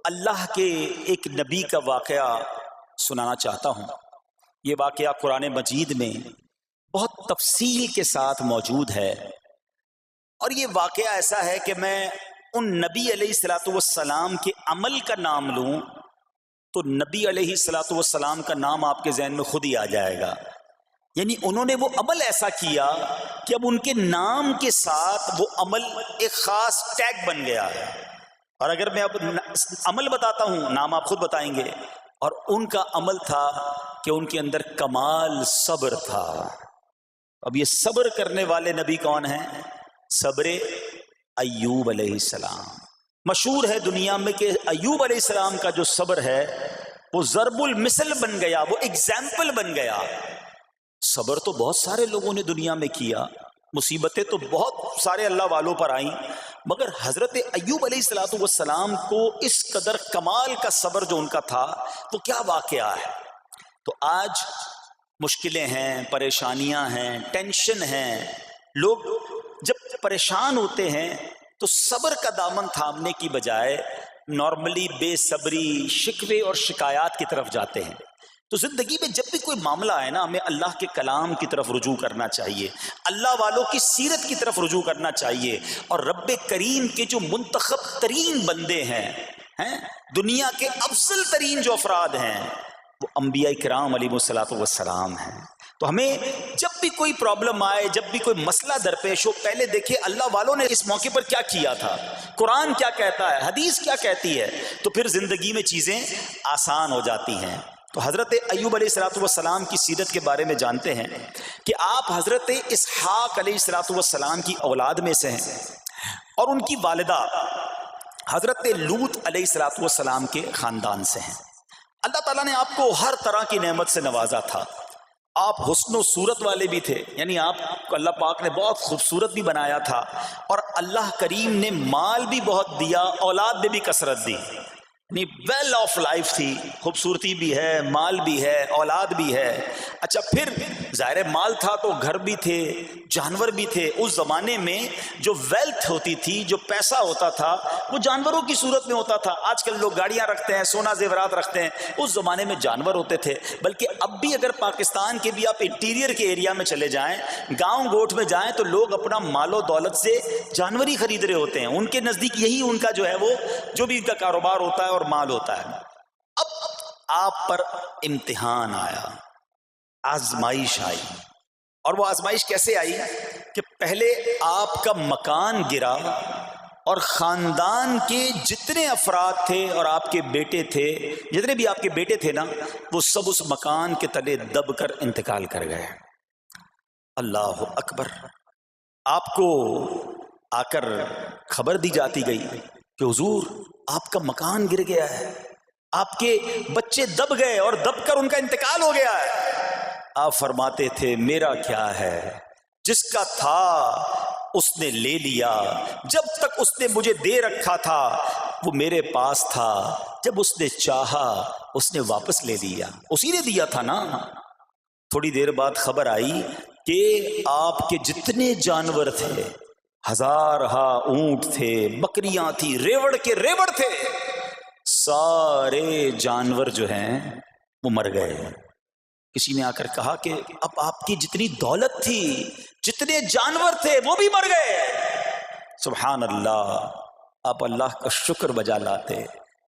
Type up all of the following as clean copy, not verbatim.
اللہ کے ایک نبی کا واقعہ سنانا چاہتا ہوں۔ یہ واقعہ قرآن مجید میں بہت تفصیل کے ساتھ موجود ہے، اور یہ واقعہ ایسا ہے کہ میں ان نبی علیہ الصلوۃ والسلام کے عمل کا نام لوں تو نبی علیہ الصلوۃ والسلام کا نام آپ کے ذہن میں خود ہی آ جائے گا۔ یعنی انہوں نے وہ عمل ایسا کیا کہ اب ان کے نام کے ساتھ وہ عمل ایک خاص ٹیگ بن گیا ہے۔ اور اگر میں اب عمل بتاتا ہوں، نام آپ خود بتائیں گے، اور ان کا عمل تھا کہ ان کے اندر کمال صبر تھا۔ اب یہ صبر کرنے والے نبی کون ہیں؟ صبر ایوب علیہ السلام۔ مشہور ہے دنیا میں کہ ایوب علیہ السلام کا جو صبر ہے وہ ضرب المثل بن گیا، وہ ایگزامپل بن گیا۔ صبر تو بہت سارے لوگوں نے دنیا میں کیا، مصیبتیں تو بہت سارے اللہ والوں پر آئیں، مگر حضرت ایوب علیہ الصلوۃ والسلام کو اس قدر کمال کا صبر جو ان کا تھا وہ کیا واقعہ ہے۔ تو آج مشکلیں ہیں، پریشانیاں ہیں، ٹینشن ہیں، لوگ جب پریشان ہوتے ہیں تو صبر کا دامن تھامنے کی بجائے نارملی بے صبری، شکوے اور شکایات کی طرف جاتے ہیں۔ تو زندگی میں جب بھی کوئی معاملہ ہے نا، ہمیں اللہ کے کلام کی طرف رجوع کرنا چاہیے، اللہ والوں کی سیرت کی طرف رجوع کرنا چاہیے، اور رب کریم کے جو منتخب ترین بندے ہیں، دنیا کے افضل ترین جو افراد ہیں، وہ انبیاء کرام علیہ الصلوۃ والسلام ہیں۔ تو ہمیں جب بھی کوئی پرابلم آئے، جب بھی کوئی مسئلہ درپیش ہو، پہلے دیکھیں اللہ والوں نے اس موقع پر کیا کیا تھا، قرآن کیا کہتا ہے، حدیث کیا کہتی ہے، تو پھر زندگی میں چیزیں آسان ہو جاتی ہیں۔ تو حضرت ایوب علیہ الصلوۃ والسلام کی سیرت کے بارے میں جانتے ہیں کہ آپ حضرت اسحاق علیہ الصلوۃ والسلام کی اولاد میں سے ہیں، اور ان کی والدہ حضرت لوط علیہ الصلوۃ والسلام کے خاندان سے ہیں۔ اللہ تعالیٰ نے آپ کو ہر طرح کی نعمت سے نوازا تھا۔ آپ حسن و صورت والے بھی تھے، یعنی آپ کو اللہ پاک نے بہت خوبصورت بھی بنایا تھا، اور اللہ کریم نے مال بھی بہت دیا، اولاد میں بھی کثرت دی، یعنی ویل آف لائف تھی، خوبصورتی بھی ہے، مال بھی ہے، اولاد بھی ہے۔ اچھا، پھر ظاہر مال تھا تو گھر بھی تھے، جانور بھی تھے۔ اس زمانے میں جو ویلتھ ہوتی تھی، جو پیسہ ہوتا تھا، وہ جانوروں کی صورت میں ہوتا تھا۔ آج کل لوگ گاڑیاں رکھتے ہیں، سونا زیورات رکھتے ہیں، اس زمانے میں جانور ہوتے تھے۔ بلکہ اب بھی اگر پاکستان کے بھی آپ انٹیریئر کے ایریا میں چلے جائیں، گاؤں گوٹھ میں جائیں، تو لوگ اپنا مال و دولت سے جانور ہی خرید رہے ہوتے ہیں۔ ان کے نزدیک یہی ان کا جو ہے، وہ جو بھی ان کا کاروبار ہوتا ہے اور مال ہوتا ہے۔ اب آپ پر امتحان آیا، آزمائش آئی، اور وہ آزمائش کیسے آئی کہ پہلے آپ کا مکان گرا، اور خاندان کے جتنے افراد تھے اور آپ کے بیٹے تھے، جتنے بھی آپ کے بیٹے تھے نا، وہ سب اس مکان کے تلے دب کر انتقال کر گئے۔ اللہ اکبر۔ آپ کو آ کر خبر دی جاتی گئی کہ حضور آپ کا مکان گر گیا ہے، آپ کے بچے دب گئے اور دب کر ان کا انتقال ہو گیا ہے۔ آپ فرماتے تھے میرا کیا ہے، جس کا تھا اس نے لے لیا، جب تک اس نے مجھے دے رکھا تھا وہ میرے پاس تھا، جب اس نے چاہا اس نے واپس لے لیا، اسی نے دیا تھا نا۔ تھوڑی دیر بعد خبر آئی کہ آپ کے جتنے جانور تھے، ہزارہا اونٹ تھے، بکریاں تھی، ریوڑ کے ریوڑ تھے، سارے جانور جو ہیں وہ مر گئے۔ کسی نے آ کر کہا کہ اب آپ کی جتنی دولت تھی، جتنے جانور تھے، وہ بھی مر گئے۔ سبحان اللہ۔ آپ اللہ کا شکر بجا لاتے،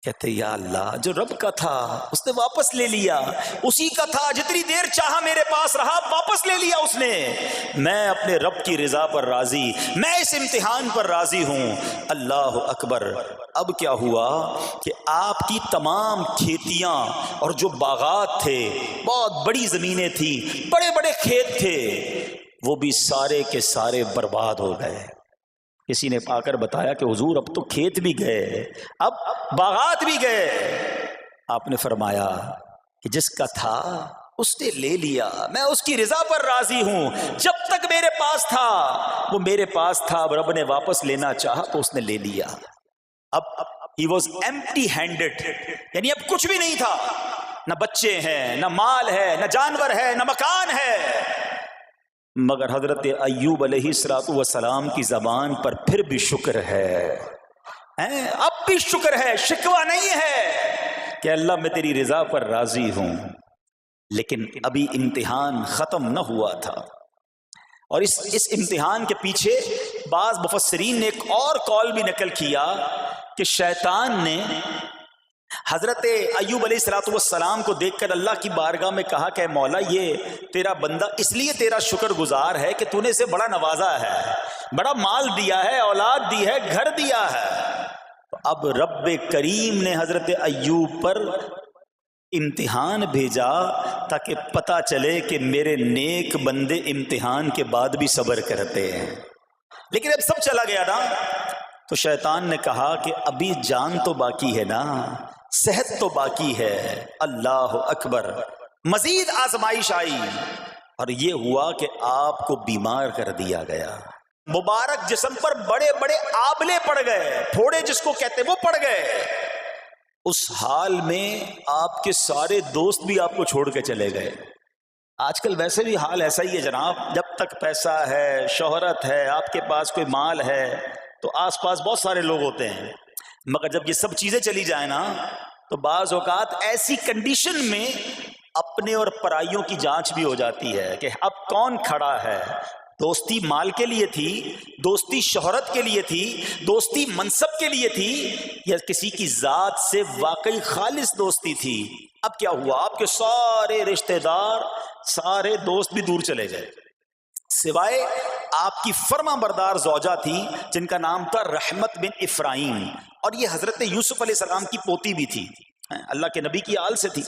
کہتے یا اللہ، جو رب کا تھا اس نے واپس لے لیا، اسی کا تھا، جتنی دیر چاہا میرے پاس رہا، واپس لے لیا اس نے۔ میں اپنے رب کی رضا پر راضی، میں اس امتحان پر راضی ہوں۔ اللہ اکبر۔ اب کیا ہوا کہ آپ کی تمام کھیتیاں اور جو باغات تھے، بہت بڑی زمینیں تھیں، بڑے بڑے کھیت تھے، وہ بھی سارے کے سارے برباد ہو گئے۔ کسی نے آ کر بتایا کہ حضور اب تو کھیت بھی گئے، اب باغات بھی گئے۔ آپ نے فرمایا کہ جس کا تھا اس نے لے لیا، میں اس کی رضا پر راضی ہوں۔ جب تک میرے پاس تھا وہ میرے پاس تھا، اب رب نے واپس لینا چاہا تو اس نے لے لیا۔ اب he was empty handed، یعنی اب کچھ بھی نہیں تھا، نہ بچے ہیں، نہ مال ہے، نہ جانور ہے، نہ مکان ہے۔ مگر حضرت ایوب علیہ الصلوۃ والسلام کی زبان پر پھر بھی شکر ہے۔ اب بھی شکر ہے، شکوہ نہیں ہے کہ اللہ میں تیری رضا پر راضی ہوں، لیکن ابھی امتحان ختم نہ ہوا تھا۔ اور اس امتحان کے پیچھے بعض مفسرین نے ایک اور قول بھی نقل کیا کہ شیطان نے حضرت ایوب علیہ السلام کو دیکھ کر اللہ کی بارگاہ میں کہا کہ مولا یہ تیرا بندہ اس لیے تیرا شکر گزار ہے کہ تو نے اسے بڑا نوازا ہے، بڑا مال دیا ہے، اولاد دی ہے، گھر دیا ہے۔ اب رب کریم نے حضرت ایوب پر امتحان بھیجا تاکہ پتہ چلے کہ میرے نیک بندے امتحان کے بعد بھی صبر کرتے ہیں۔ لیکن اب سب چلا گیا نا، تو شیطان نے کہا کہ ابھی جان تو باقی ہے نا، صحت تو باقی ہے، اللہ اکبر، مزید آزمائش آئی اور یہ ہوا کہ آپ کو بیمار کر دیا گیا۔ مبارک جسم پر بڑے بڑے آبلے پڑ گئے، پھوڑے جس کو کہتے وہ پڑ گئے۔ اس حال میں آپ کے سارے دوست بھی آپ کو چھوڑ کے چلے گئے۔ آج کل ویسے بھی حال ایسا ہی ہے جناب، جب تک پیسہ ہے، شہرت ہے، آپ کے پاس کوئی مال ہے تو آس پاس بہت سارے لوگ ہوتے ہیں، مگر جب یہ سب چیزیں چلی جائیں نا تو بعض اوقات ایسی کنڈیشن میں اپنے اور پرائیوں کی جانچ بھی ہو جاتی ہے کہ اب کون کھڑا ہے۔ دوستی مال کے لیے تھی، دوستی شہرت کے لیے تھی، دوستی منصب کے لیے تھی، یا کسی کی ذات سے واقعی خالص دوستی تھی؟ اب کیا ہوا؟ آپ کے سارے رشتہ دار، سارے دوست بھی دور چلے گئے، سوائے آپ کی فرما بردار زوجہ تھی جن کا نام تھا رحمت بن افراہیم، اور یہ حضرت یوسف علیہ السلام کی پوتی بھی تھی، اللہ کے نبی کی آل سے تھی،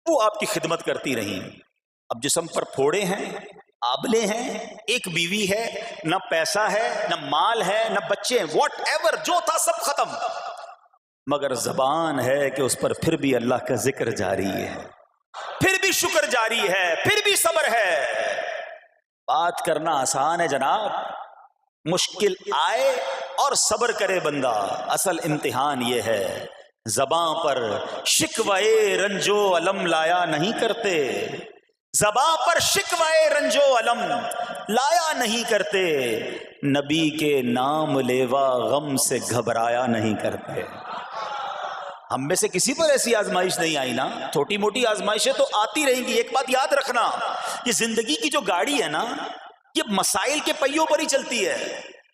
وہ آپ کی خدمت کرتی رہیں۔ اب جسم پر پھوڑے ہیں، آبلے ہیں، ایک بیوی ہے، نہ پیسہ ہے، نہ مال ہے، نہ بچے ہیں، واٹ ایور جو تھا سب ختم، مگر زبان ہے کہ اس پر پھر بھی اللہ کا ذکر جاری ہے، پھر بھی شکر جاری ہے، پھر بھی صبر ہے۔ بات کرنا آسان ہے جناب، مشکل آئے اور صبر کرے بندہ، اصل امتحان یہ ہے۔ زباں پر شکوے رنجو علم لایا نہیں کرتے، زباں پر شکوے رنجو علم لایا نہیں کرتے، نبی کے نام لیوا غم سے گھبرایا نہیں کرتے۔ ہم میں سے کسی پر ایسی آزمائش نہیں آئی نا، چھوٹی موٹی آزمائشیں تو آتی رہیں گی۔ ایک بات یاد رکھنا، یہ زندگی کی جو گاڑی ہے نا، یہ مسائل کے پہیوں پر ہی چلتی ہے۔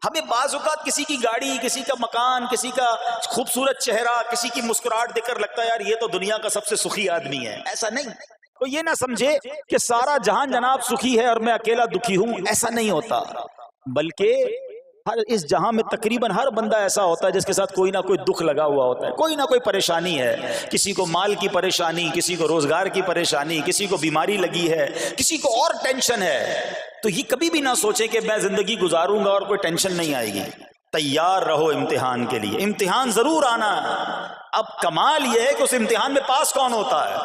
ہمیں بعض اوقات کسی کی گاڑی، کسی کا مکان، کسی کا خوبصورت چہرہ، کسی کی مسکراہٹ دیکھ کر لگتا ہے یار یہ تو دنیا کا سب سے سخی آدمی ہے۔ ایسا نہیں، تو یہ نہ سمجھے کہ سارا جہان جناب سخی ہے اور میں اکیلا دکھی ہوں، ایسا نہیں ہوتا، بلکہ اس جہاں میں تقریباً ہر بندہ ایسا ہوتا ہے جس کے ساتھ کوئی نہ کوئی دکھ لگا ہوا ہوتا ہے، کوئی نہ کوئی پریشانی ہے، کسی کو مال کی پریشانی، کسی کو روزگار کی پریشانی، کسی کو بیماری لگی ہے، کسی کو اور ٹینشن ہے۔ تو یہ کبھی بھی نہ سوچیں کہ میں زندگی گزاروں گا اور کوئی ٹینشن نہیں آئے گی۔ تیار رہو امتحان کے لیے، امتحان ضرور آنا ہے۔ اب کمال یہ ہے کہ اس امتحان میں پاس کون ہوتا ہے۔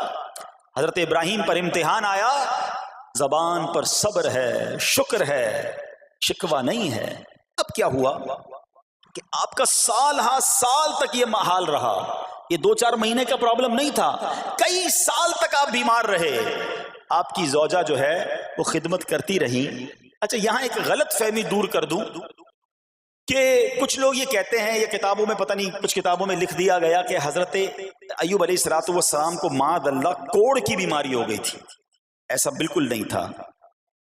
حضرت ابراہیم پر امتحان آیا، زبان پر صبر ہے، شکر ہے، شکوہ نہیں ہے۔ اب کیا ہوا کہ آپ کا سال ہاں سال تک یہ حال رہا، یہ 2-4 مہینے کا پرابلم نہیں تھا، کئی سال تک آپ بیمار رہے۔ آپ کی زوجہ جو ہے وہ خدمت کرتی رہی۔ اچھا یہاں ایک غلط فہمی دور کر دوں کہ کچھ لوگ یہ کہتے ہیں، یہ کتابوں میں پتہ نہیں کچھ کتابوں میں لکھ دیا گیا کہ حضرت ایوب علیہ السلام کو معاذ اللہ کوڑ کی بیماری ہو گئی تھی۔ ایسا بالکل نہیں تھا،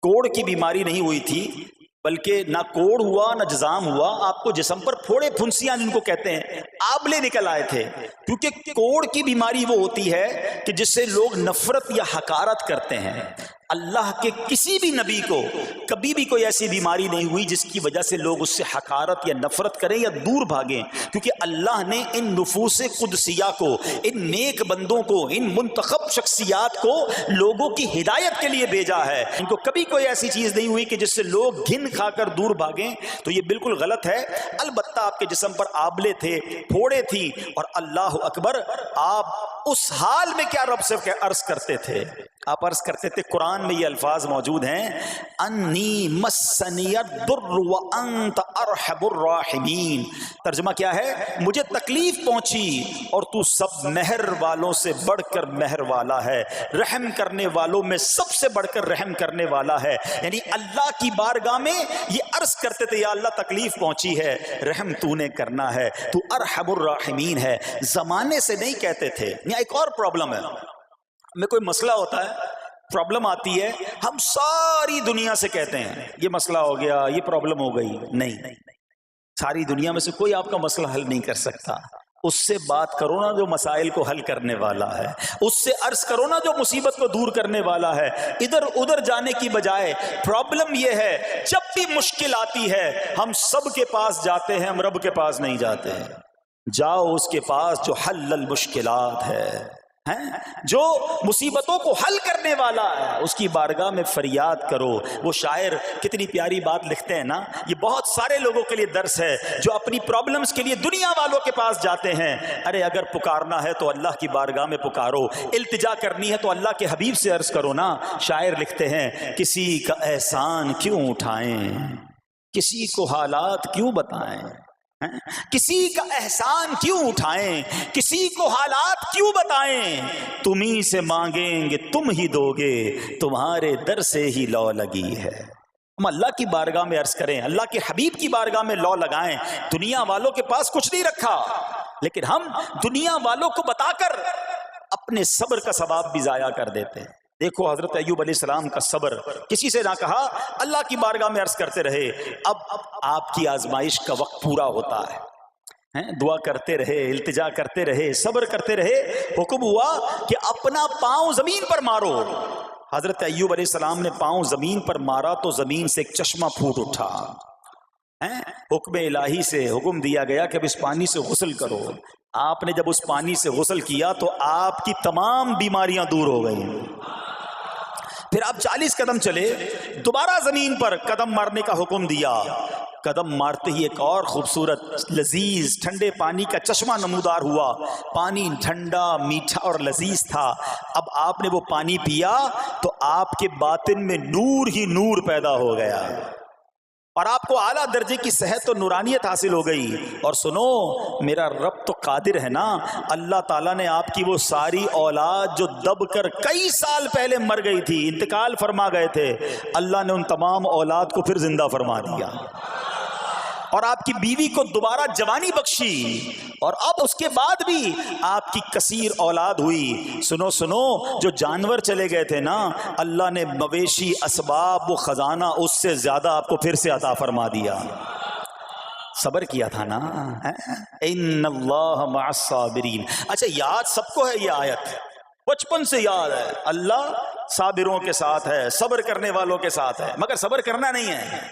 کوڑ کی بیماری نہیں ہوئی تھی، بلکہ نہ کوڑ ہوا نہ جزام ہوا، آپ کو جسم پر پھوڑے پھنسیاں جن کو کہتے ہیں آبلے نکل آئے تھے، کیونکہ کوڑ کی بیماری وہ ہوتی ہے کہ جس سے لوگ نفرت یا حقارت کرتے ہیں۔ اللہ کے کسی بھی نبی کو کبھی بھی کوئی ایسی بیماری نہیں ہوئی جس کی وجہ سے لوگ اس سے حقارت یا نفرت کریں یا دور بھاگیں، کیونکہ اللہ نے ان نفوس قدسیہ کو، ان نیک بندوں کو، ان منتخب شخصیات کو لوگوں کی ہدایت کے لیے بھیجا ہے۔ ان کو کبھی کوئی ایسی چیز نہیں ہوئی کہ جس سے لوگ گھن کھا کر دور بھاگیں، تو یہ بالکل غلط ہے۔ البتہ آپ کے جسم پر آبلے تھے، پھوڑے تھی، اور اللہ اکبر، آپ اس حال میں کیا رب سے عرض کرتے تھے؟ آپ عرض کرتے تھے قرآن میں یہ الفاظ موجود ہیں، انی مسنی الضر وانت ارحم الراحمین۔ ترجمہ کیا ہے؟ مجھے تکلیف پہنچی اور تو سب مہر والوں سے بڑھ کر مہر والا ہے، رحم کرنے والوں میں سب سے بڑھ کر رحم کرنے والا ہے۔ یعنی اللہ کی بارگاہ میں یہ عرض کرتے تھے، یا اللہ تکلیف پہنچی ہے، رحم تو نے کرنا ہے، تو ارحم الراحمین ہے۔ زمانے سے نہیں کہتے تھے۔ یہاں ایک اور پرابلم ہے، میں کوئی مسئلہ ہوتا ہے، پرابلم آتی ہے، ہم ساری دنیا سے کہتے ہیں یہ مسئلہ ہو گیا، یہ پرابلم ہو گئی۔ نہیں، ساری دنیا میں سے کوئی آپ کا مسئلہ حل نہیں کر سکتا۔ اس سے بات کرو نا جو مسائل کو حل کرنے والا ہے، اس سے عرض کرو نا جو مصیبت کو دور کرنے والا ہے۔ ادھر ادھر جانے کی بجائے پرابلم یہ ہے، جب بھی مشکل آتی ہے ہم سب کے پاس جاتے ہیں، ہم رب کے پاس نہیں جاتے ہیں۔ جاؤ اس کے پاس جو حل المشکلات ہے، جو مصیبتوں کو حل کرنے والا ہے، اس کی بارگاہ میں فریاد کرو۔ وہ شاعر کتنی پیاری بات لکھتے ہیں نا، یہ بہت سارے لوگوں کے لیے درس ہے جو اپنی پرابلمز کے لیے دنیا والوں کے پاس جاتے ہیں۔ ارے اگر پکارنا ہے تو اللہ کی بارگاہ میں پکارو، التجا کرنی ہے تو اللہ کے حبیب سے عرض کرو نا۔ شاعر لکھتے ہیں، کسی کا احسان کیوں اٹھائیں، کسی کو حالات کیوں بتائیں، کسی کا احسان کیوں اٹھائیں، کسی کو حالات کیوں بتائیں، تمہیں سے مانگیں گے تم ہی دو گے، تمہارے در سے ہی لو لگی ہے۔ ہم اللہ کی بارگاہ میں عرض کریں، اللہ کے حبیب کی بارگاہ میں لو لگائیں۔ دنیا والوں کے پاس کچھ نہیں رکھا، لیکن ہم دنیا والوں کو بتا کر اپنے صبر کا ثواب بھی ضائع کر دیتے ہیں۔ دیکھو حضرت ایوب علیہ السلام کا صبر، کسی سے نہ کہا، اللہ کی بارگاہ میں عرض کرتے رہے۔ اب آپ کی آزمائش کا وقت پورا ہوتا ہے، دعا کرتے رہے، التجا کرتے رہے، صبر کرتے رہے۔ حکم ہوا کہ اپنا پاؤں زمین پر مارو۔ حضرت ایوب علیہ السلام نے پاؤں زمین پر مارا تو زمین سے ایک چشمہ پھوٹ اٹھا۔ حکم الہی سے حکم دیا گیا کہ اب اس پانی سے غسل کرو۔ آپ نے جب اس پانی سے غسل کیا تو آپ کی تمام بیماریاں دور ہو گئیں۔ پھر آپ 40 قدم چلے، دوبارہ زمین پر قدم مارنے کا حکم دیا۔ قدم مارتے ہی ایک اور خوبصورت لذیذ ٹھنڈے پانی کا چشمہ نمودار ہوا۔ پانی ٹھنڈا، میٹھا اور لذیذ تھا۔ اب آپ نے وہ پانی پیا تو آپ کے باطن میں نور ہی نور پیدا ہو گیا، اور آپ کو اعلیٰ درجے کی صحت و نورانیت حاصل ہو گئی۔ اور سنو، میرا رب تو قادر ہے نا، اللہ تعالیٰ نے آپ کی وہ ساری اولاد جو دب کر کئی سال پہلے مر گئی تھی، انتقال فرما گئے تھے، اللہ نے ان تمام اولاد کو پھر زندہ فرما دیا، اور آپ کی بیوی کو دوبارہ جوانی بخشی، اور اب اس کے بعد بھی آپ کی کثیر اولاد ہوئی۔ سنو سنو، جو جانور چلے گئے تھے نا، اللہ نے مویشی، اسباب و خزانہ اس سے زیادہ آپ کو پھر سے عطا فرما دیا۔ صبر کیا تھا نا، ان اللہ مع الصابرین۔ اچھا، یاد سب کو ہے یہ آیت، بچپن سے یاد ہے، اللہ صابروں کے ساتھ ہے، صبر کرنے والوں کے ساتھ ہے، مگر صبر کرنا نہیں ہے۔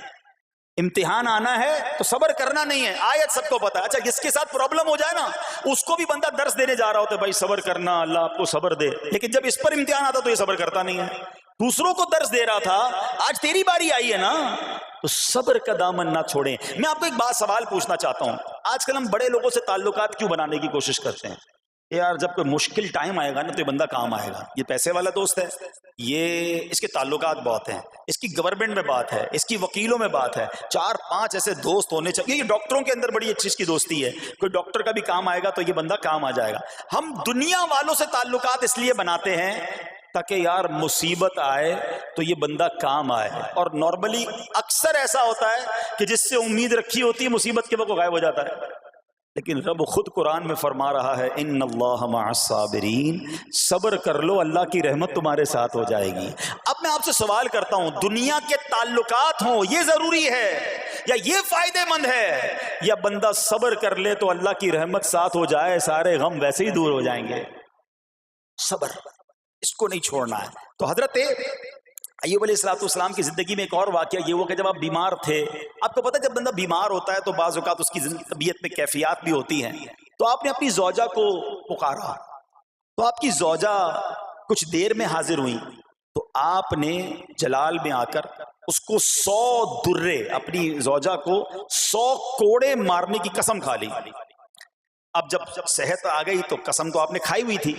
امتحان آنا ہے تو صبر کرنا نہیں ہے، آیت سب کو پتا ہے۔ اچھا، جس کے ساتھ پرابلم ہو جائے نا، اس کو بھی بندہ درس دینے جا رہا ہوتا ہے، بھائی صبر کرنا، اللہ آپ کو صبر دے، لیکن جب اس پر امتحان آتا تو یہ صبر کرتا نہیں ہے۔ دوسروں کو درس دے رہا تھا، آج تیری باری آئی ہے نا، تو صبر کا دامن نہ چھوڑیں۔ میں آپ کو ایک بات سوال پوچھنا چاہتا ہوں، آج کل ہم بڑے لوگوں سے تعلقات کیوں بنانے کی کوشش کرتے ہیں؟ یار جب کوئی مشکل ٹائم آئے گا نا تو یہ بندہ کام آئے گا، یہ پیسے والا دوست ہے، یہ اس کے تعلقات بہت ہیں، اس کی گورنمنٹ میں بات ہے، اس کی وکیلوں میں بات ہے، 4-5 ایسے دوست ہونے چاہیے۔ یہ ڈاکٹروں کے اندر بڑی اچھی اس کی دوستی ہے، کوئی ڈاکٹر کا بھی کام آئے گا تو یہ بندہ کام آ جائے گا۔ ہم دنیا والوں سے تعلقات اس لیے بناتے ہیں تاکہ یار مصیبت آئے تو یہ بندہ کام آئے، اور نارملی اکثر ایسا ہوتا ہے کہ جس سے امید رکھی ہوتی ہے مصیبت کے وقت غائب ہو جاتا ہے۔ لیکن رب خود قرآن میں فرما رہا ہے، ان اللہ مع الصابرین، صبر کر لو، اللہ کی رحمت تمہارے ساتھ ہو جائے گی۔ اب میں آپ سے سوال کرتا ہوں، دنیا کے تعلقات ہوں یہ ضروری ہے یا یہ فائدے مند ہے، یا بندہ صبر کر لے تو اللہ کی رحمت ساتھ ہو جائے، سارے غم ویسے ہی دور ہو جائیں گے؟ صبر، اس کو نہیں چھوڑنا ہے۔ تو حضرت ایوب علیہ السلام کی زندگی میں ایک اور واقعہ یہ ہوا کہ جب آپ بیمار تھے، آپ کو پتہ ہے جب بندہ بیمار ہوتا ہے تو بعض اوقات اس کی طبیعت میں کیفیات بھی ہوتی ہیں، تو آپ نے اپنی زوجہ کو پکارا، تو آپ کی زوجہ کچھ دیر میں حاضر ہوئی، تو آپ نے جلال میں آ کر اس کو 100 درے، اپنی زوجہ کو 100 کوڑے مارنے کی قسم کھا لی۔ اب جب صحت آ گئی تو قسم تو آپ نے کھائی ہوئی تھی،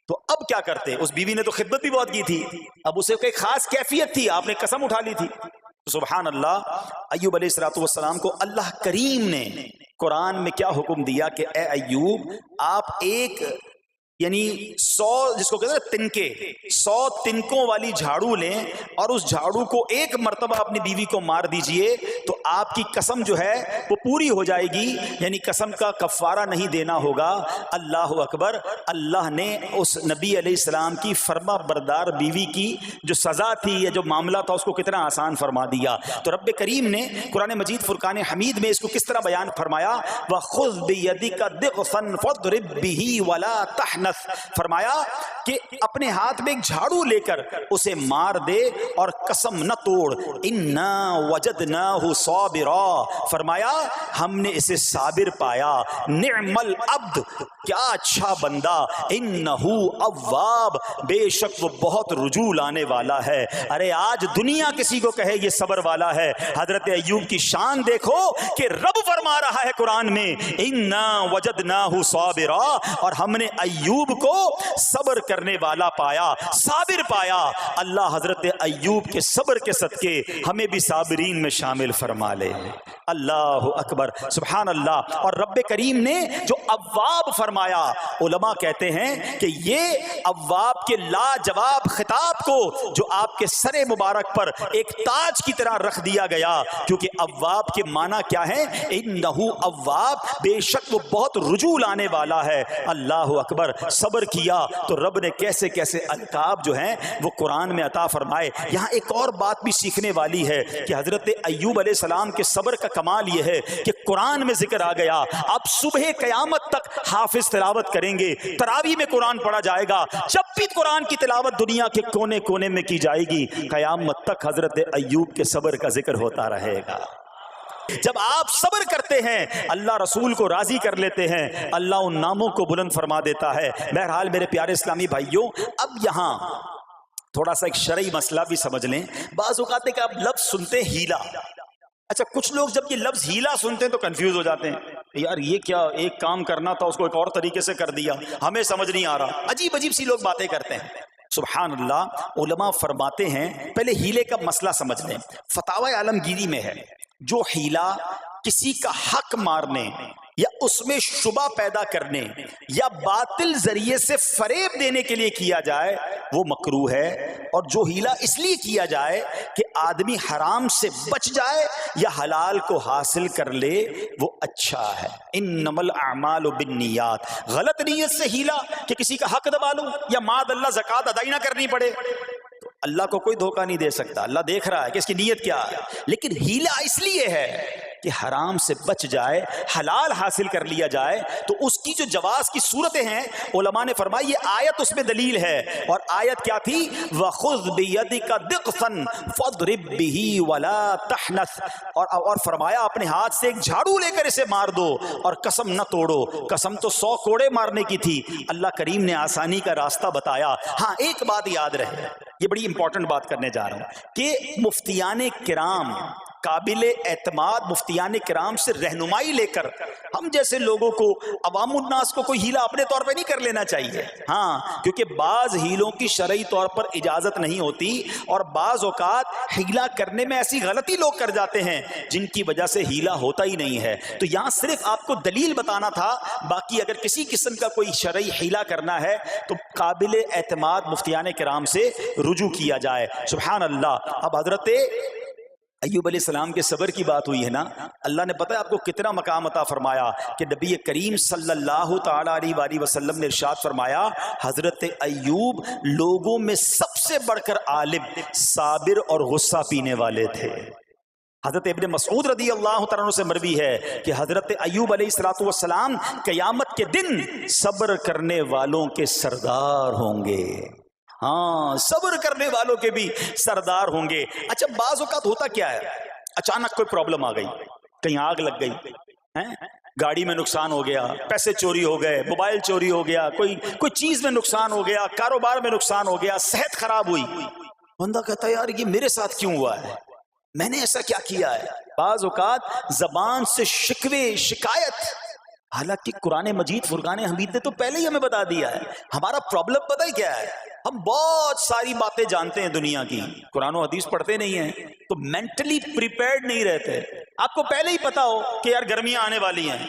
تو اب کیا کرتے؟ اس بیوی نے تو خدمت بھی بہت کی تھی، اب اسے کوئی خاص کیفیت تھی، آپ نے قسم اٹھا لی تھی. سبحان اللہ. ایوب علیہ السلام کو اللہ کریم نے قرآن میں کیا حکم دیا کہ اے ایوب آپ ایک یعنی 100 جس کو کہتے ہیں تنکے 100 تنکوں والی جھاڑو لیں اور اس جھاڑو کو ایک مرتبہ اپنی بیوی کو مار دیجئے تو آپ کی قسم جو ہے وہ پوری ہو جائے گی، یعنی قسم کا کفارہ نہیں دینا ہوگا. اللہ اکبر. اللہ نے اس نبی علیہ السلام کی فرما بردار بیوی کی جو سزا تھی یا جو معاملہ تھا اس کو کتنا آسان فرما دیا. تو رب کریم نے قرآن مجید فرقان حمید میں اس کو کس طرح بیان فرمایا؟ وَخُذْ بِيَدِكَ ضِغْثًا فَاضْرِب بِهِ وَلَا تَحْنَثْ. فرمایا کہ اپنے ہاتھ میں ایک جھاڑو لے کر اسے مار دے اور قسم نہ توڑ. اِنَّا وَجَدْنَاهُ صَابِرًا. فرمایا ہم نے اسے صابر پایا. نعم العبد، کیا اچھا بندہ. اِنَّهُ اواب، بے شک وہ بہت رجوع لانے والا ہے. ارے آج دنیا کسی کو کہے یہ صبر والا ہے، حضرت ایوب کی شان دیکھو کہ رب فرما رہا ہے قرآن میں اِنَّا وَجَدْنَاهُ صَابِرًا، اور ہم نے ایوب کو صبر کرنے والا پایا، صابر پایا. اللہ حضرت ایوب کے صبر کے صدقے ہمیں بھی صابرین میں شامل فرما لے. اللہ اکبر. سبحان اللہ. اور رب کریم نے جو اواب فرمایا، علماء کہتے ہیں کہ یہ اواب کے لاجواب خطاب کو جو آپ کے سر مبارک پر ایک تاج کی طرح رکھ دیا گیا، کیونکہ اواب کے معنی کیا ہے؟ انہو اواب، بے شک وہ بہت رجوع لانے والا ہے. اللہ اکبر. صبر کیا تو رب نے کیسے کیسے القاب جو ہیں وہ قرآن میں عطا فرمائے. یہاں ایک اور بات بھی سیکھنے والی ہے کہ حضرت ایوب علیہ السلام کے صبر کا کمال یہ ہے کہ قرآن میں ذکر آ گیا. اب صبح قیامت تک حافظ تلاوت کریں گے، تراویح میں قرآن پڑھا جائے گا، جب بھی قرآن کی تلاوت دنیا کے کونے کونے میں کی جائے گی، قیامت تک حضرت ایوب کے صبر کا ذکر ہوتا رہے گا. جب آپ صبر کرتے ہیں اللہ رسول کو راضی کر لیتے ہیں، اللہ ان ناموں کو بلند فرما دیتا ہے. بہرحال میرے پیارے اسلامی بھائیوں، اب یہاں تھوڑا سا ایک شرعی مسئلہ بھی سمجھ لیں. بعض اوقات ہے کہ آپ لفظ سنتے ہیلا. اچھا کچھ لوگ جب یہ لفظ ہیلا سنتے ہیں تو کنفیوز ہو جاتے ہیں، یار یہ کیا ایک کام کرنا تھا اس کو ایک اور طریقے سے کر دیا، ہمیں سمجھ نہیں آ رہا. عجیب عجیب سی لوگ باتیں کرتے ہیں. سبحان اللہ. علماء فرماتے ہیں پہلے ہیلے کا مسئلہ سمجھ لیں. فتاوی عالمگیری میں ہے جو ہیلا کسی کا حق مارنے یا اس میں شبہ پیدا کرنے یا باطل ذریعے سے فریب دینے کے لیے کیا جائے وہ مکروہ ہے، اور جو ہیلا اس لیے کیا جائے کہ آدمی حرام سے بچ جائے یا حلال کو حاصل کر لے وہ اچھا ہے. انما الاعمال بالنیات. غلط نیت سے ہیلا کہ کسی کا حق دبا لوں یا معاذ اللہ زکوٰۃ ادا ہی نہ کرنی پڑے، اللہ کو کوئی دھوکہ نہیں دے سکتا. اللہ دیکھ رہا ہے کہ اس کی نیت کیا ہے. لیکن ہیلا اس لیے ہے کہ حرام سے بچ جائے، حلال حاصل کر لیا جائے. تو اس کی جو جواز کی صورتیں ہیں علماء نے فرمایا یہ آیت اس میں دلیل ہے. اور آیت کیا تھی؟ وَخُذْ بِيَدِكَ ضِغْثًا فَاضْرِب بِهِ وَلَا تَحْنَثْ. اور فرمایا اپنے ہاتھ سے ایک جھاڑو لے کر اسے مار دو اور قسم نہ توڑو. قسم تو 100 کوڑے مارنے کی تھی، اللہ کریم نے آسانی کا راستہ بتایا. ہاں ایک بات یاد رہے، یہ بڑی امپورٹنٹ بات کرنے جا رہا ہوں کہ مفتیان کرام، قابل اعتماد مفتیان کرام سے رہنمائی لے کر ہم جیسے لوگوں کو، عوام الناس کو کوئی ہیلا اپنے طور پہ نہیں کر لینا چاہیے. ہاں کیونکہ بعض ہیلوں کی شرعی طور پر اجازت نہیں ہوتی، اور بعض اوقات ہیلا کرنے میں ایسی غلطی لوگ کر جاتے ہیں جن کی وجہ سے ہیلا ہوتا ہی نہیں ہے. تو یہاں صرف آپ کو دلیل بتانا تھا. باقی اگر کسی قسم کا کوئی شرعی ہیلا کرنا ہے تو قابل اعتماد مفتیان کرام سے رجوع کیا جائے. سبحان اللہ. اب حضرت ایوب علیہ السلام کے صبر کی بات ہوئی ہے نا، اللہ نے پتہ ہے آپ کو کتنا مقام عطا فرمایا کہ نبی کریم صلی اللہ تعالی علیہ وآلہ وسلم نے ارشاد فرمایا حضرت ایوب لوگوں میں سب سے بڑھ کر عالم، صابر اور غصہ پینے والے تھے. حضرت ابن مسعود رضی اللہ تعالیٰ عنہ سے مروی ہے کہ حضرت ایوب علیہ السلام قیامت کے دن صبر کرنے والوں کے سردار ہوں گے. ہاں صبر کرنے والوں کے بھی سردار ہوں گے. اچھا بعض اوقات ہوتا کیا ہے، اچانک کوئی پرابلم آ گئی، کہیں آگ لگ گئی، گاڑی میں نقصان ہو گیا، پیسے چوری ہو گئے، موبائل چوری ہو گیا، کوئی چیز میں نقصان ہو گیا، کاروبار میں نقصان ہو گیا، صحت خراب ہوئی. بندہ کہتا ہے یار یہ میرے ساتھ کیوں ہوا ہے، میں نے ایسا کیا کیا ہے. بعض اوقات زبان سے شکوے، شکایت حالانکہ قرآن مجید فرقان حمید نے تو پہلے ہی ہمیں بتا دیا ہے. ہمارا پرابلم پتہ ہی کیا ہے؟ ہم بہت ساری باتیں جانتے ہیں دنیا کی، قرآن و حدیث پڑھتے نہیں ہیں، تو مینٹلی پریپیئرڈ نہیں رہتے. آپ کو پہلے ہی پتا ہو کہ یار گرمیاں آنے والی ہیں،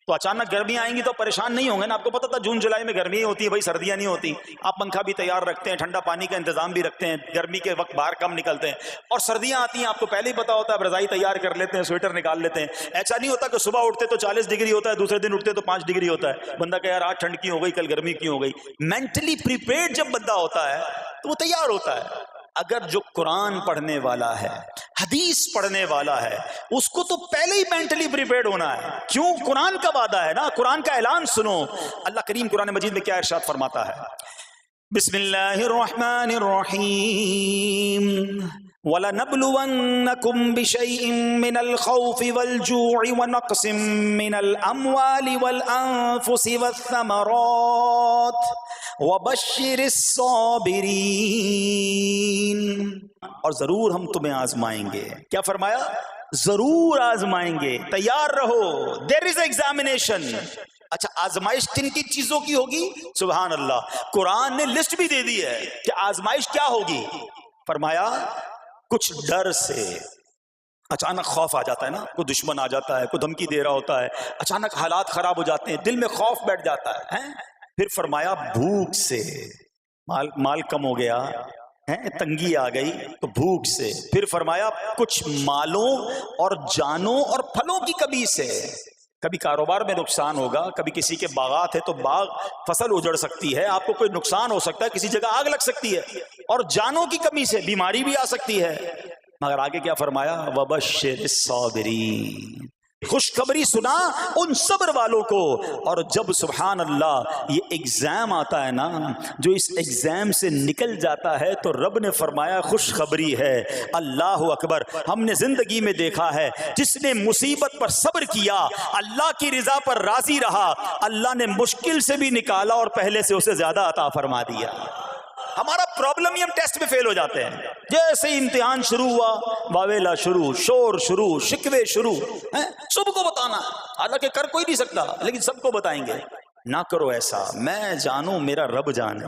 تو اچانک گرمیاں آئیں گی تو پریشان نہیں ہوں گے نا. آپ کو پتا تھا جون جولائی میں گرمی ہوتی ہے بھائی، سردیاں نہیں ہوتی. آپ پنکھا بھی تیار رکھتے ہیں، ٹھنڈا پانی کا انتظام بھی رکھتے ہیں، گرمی کے وقت باہر کم نکلتے ہیں. اور سردیاں آتی ہیں آپ کو پہلے ہی پتا ہوتا ہے، رضائی تیار کر لیتے ہیں، سویٹر نکال لیتے ہیں. ایسا نہیں ہوتا کہ صبح اٹھتے تو 40 ڈگری ہوتا ہے، دوسرے دن اٹھتے تو 5 ڈگری ہوتا ہے. بندہ کہ یار آج ٹھنڈ کی ہو گئی، کل گرمی کی ہو گئی. مینٹلی پریپیئرڈ جب بندہ ہوتا ہے تو وہ تیار ہوتا ہے. اگر جو قرآن پڑھنے والا ہے، حدیث پڑھنے والا ہے، اس کو تو پہلے ہی مینٹلی پریپیئرڈ ہونا ہے. کیوں؟ قرآن کا وعدہ ہے نا، قرآن کا اعلان سنو. اللہ کریم قرآن مجید میں کیا ارشاد فرماتا ہے؟ بسم اللہ الرحمن الرحیم وَلَنَبْلُوَنَّكُمْ بِشَيْءٍ مِّنَ الْخَوْفِ وَالْجُوعِ وَنَقْصٍ مِّنَ الْأَمْوَالِ وَالْأَنفُسِ وَالثَّمَرَاتِ وَبَشِّرِ الصَّابِرِينَ. اور ضرور ہم تمہیں آزمائیں گے. کیا فرمایا؟ ضرور آزمائیں گے، تیار رہو. دیر از ایگزامینیشن. اچھا آزمائش کن کی چیزوں کی ہوگی؟ سبحان اللہ، قرآن نے لسٹ بھی دے دی ہے کہ آزمائش کیا ہوگی. فرمایا کچھ ڈر سے، اچانک خوف آ جاتا ہے نا، کوئی دشمن آ جاتا ہے، کوئی دھمکی دے رہا ہوتا ہے، اچانک حالات خراب ہو جاتے ہیں، دل میں خوف بیٹھ جاتا ہے. پھر فرمایا بھوک سے، مال کم ہو گیا، تنگی آ گئی تو بھوک سے. پھر فرمایا کچھ مالوں اور جانوں اور پھلوں کی کمی سے. کبھی کاروبار میں نقصان ہوگا، کبھی کسی کے باغات ہے تو باغ فصل اجڑ سکتی ہے، آپ کو کوئی نقصان ہو سکتا ہے، کسی جگہ آگ لگ سکتی ہے، اور جانوں کی کمی سے بیماری بھی آ سکتی ہے. مگر آگے کیا فرمایا؟ وَبَشِّرِ الصَّابِرِينَ. خوشخبری سنا ان صبر والوں کو. اور جب سبحان اللہ یہ ایگزام آتا ہے نا، جو اس ایگزام سے نکل جاتا ہے تو رب نے فرمایا خوشخبری ہے. اللہ اکبر. ہم نے زندگی میں دیکھا ہے جس نے مصیبت پر صبر کیا، اللہ کی رضا پر راضی رہا، اللہ نے مشکل سے بھی نکالا اور پہلے سے اسے زیادہ عطا فرما دیا. ہمارا پرابلم ہی ہم ٹیسٹ میں فیل ہو جاتے ہیں. جیسے امتحان شروع ہوا، واویلا شروع، شور شروع، شکوے شروع. سب کو بتانا، حالانکہ کر کوئی نہیں سکتا لیکن سب کو بتائیں گے. نہ کرو ایسا. میں جانوں میرا رب جانے،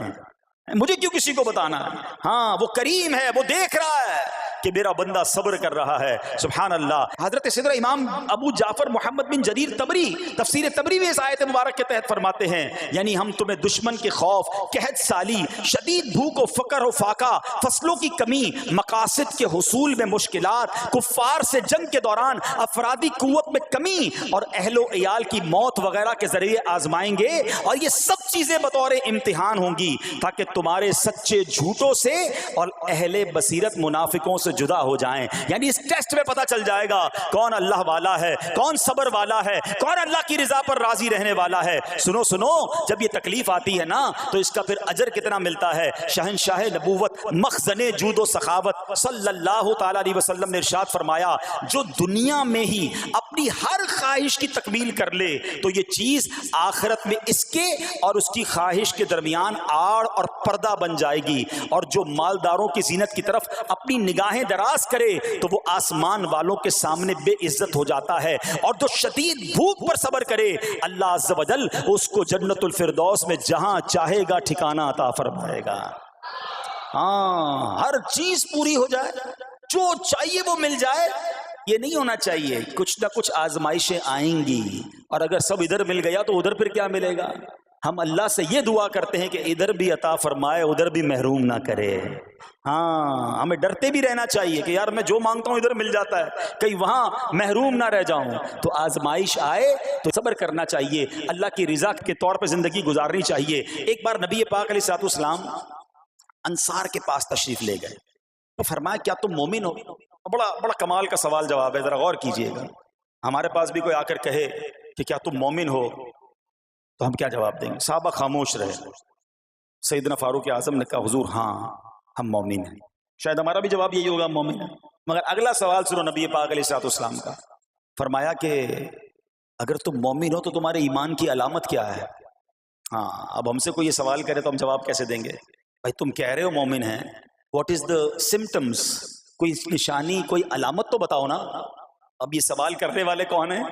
مجھے کیوں کسی کو بتانا؟ ہاں وہ کریم ہے، وہ دیکھ رہا ہے کہ میرا بندہ صبر کر رہا ہے. سبحان اللہ. حضرت سیدنا امام ابو جعفر محمد بن جریر تبری تفسیر تبری میں اس آیت مبارک کے تحت فرماتے ہیں، یعنی ہم تمہیں دشمن کے خوف، قحط سالی، شدید بھوک و فقر و فاقہ، فصلوں کی کمی، مقاصد کے حصول میں مشکلات، کفار سے جنگ کے دوران افرادی قوت میں کمی اور اہل و عیال کی موت وغیرہ کے ذریعے آزمائیں گے. اور یہ سب چیزیں بطور امتحان ہوں گی تاکہ تمہارے سچے جھوٹوں سے اور اہل بصیرت منافقوں سے جدا ہو جائیں. یعنی اس ٹیسٹ میں پتہ چل جائے گا کون اللہ والا ہے، کون صبر والا ہے، کون اللہ کی رضا پر راضی رہنے والا ہے. سنو سنو، جب یہ تکلیف آتی ہے نا تو اس کا پھر اجر کتنا ملتا ہے. شہنشاہ نبوت، مخزن جود و سخاوت صلی اللہ تعالی علیہ وسلم نے ارشاد فرمایا، جو دنیا میں ہی اپنی ہر خواہش کی تکمیل کر لے تو یہ چیز آخرت میں اس کے اور اس کی خواہش کے درمیان آڑ اور پردہ بن جائے گی. اور جو مالداروں کی زینت کی طرف اپنی نگاہیں دراز کرے تو وہ آسمان والوں کے سامنے بے عزت ہو جاتا ہے. اور جو شدید بھوک پر صبر کرے اللہ عز و جل اس کو جنت الفردوس میں جہاں چاہے گا ٹھکانہ عطا فرمائے گا. ہاں، ہر چیز پوری ہو جائے، جو چاہیے وہ مل جائے، یہ نہیں ہونا چاہیے. کچھ نہ کچھ آزمائشیں آئیں گی، اور اگر سب ادھر مل گیا تو ادھر پھر کیا ملے گا؟ ہم اللہ سے یہ دعا کرتے ہیں کہ ادھر بھی عطا فرمائے، ادھر بھی محروم نہ کرے. ہاں، ہمیں ڈرتے بھی رہنا چاہیے کہ یار میں جو مانگتا ہوں ادھر مل جاتا ہے، کہیں وہاں محروم نہ رہ جاؤں. تو آزمائش آئے تو صبر کرنا چاہیے، اللہ کی رضا کے طور پہ زندگی گزارنی چاہیے. ایک بار نبی پاک علیہ الصلوۃ والسلام انصار کے پاس تشریف لے گئے تو فرمایا کیا تم مومن ہو؟ بڑا کمال کا سوال جواب ہے، ذرا غور کیجئے گا. ہمارے پاس بھی کوئی آ کر کہے کہ کیا تم مومن ہو تو ہم کیا جواب دیں گے؟ صحابہ خاموش رہے. سیدنا فاروق اعظم نے کہا حضور ہاں ہم مومن ہیں. شاید ہمارا بھی جواب یہی ہوگا مومن ہے. مگر اگلا سوال سنو نبی پاک علیہ الصلوۃ والسلام کا. فرمایا کہ اگر تم مومن ہو تو تمہارے ایمان کی علامت کیا ہے؟ ہاں، اب ہم سے کوئی یہ سوال کرے تو ہم جواب کیسے دیں گے؟ بھائی تم کہہ رہے ہو مومن ہیں، واٹ از دا سمٹمز؟ کوئی نشانی، کوئی علامت تو بتاؤ نا. اب یہ سوال کرنے والے کون ہیں؟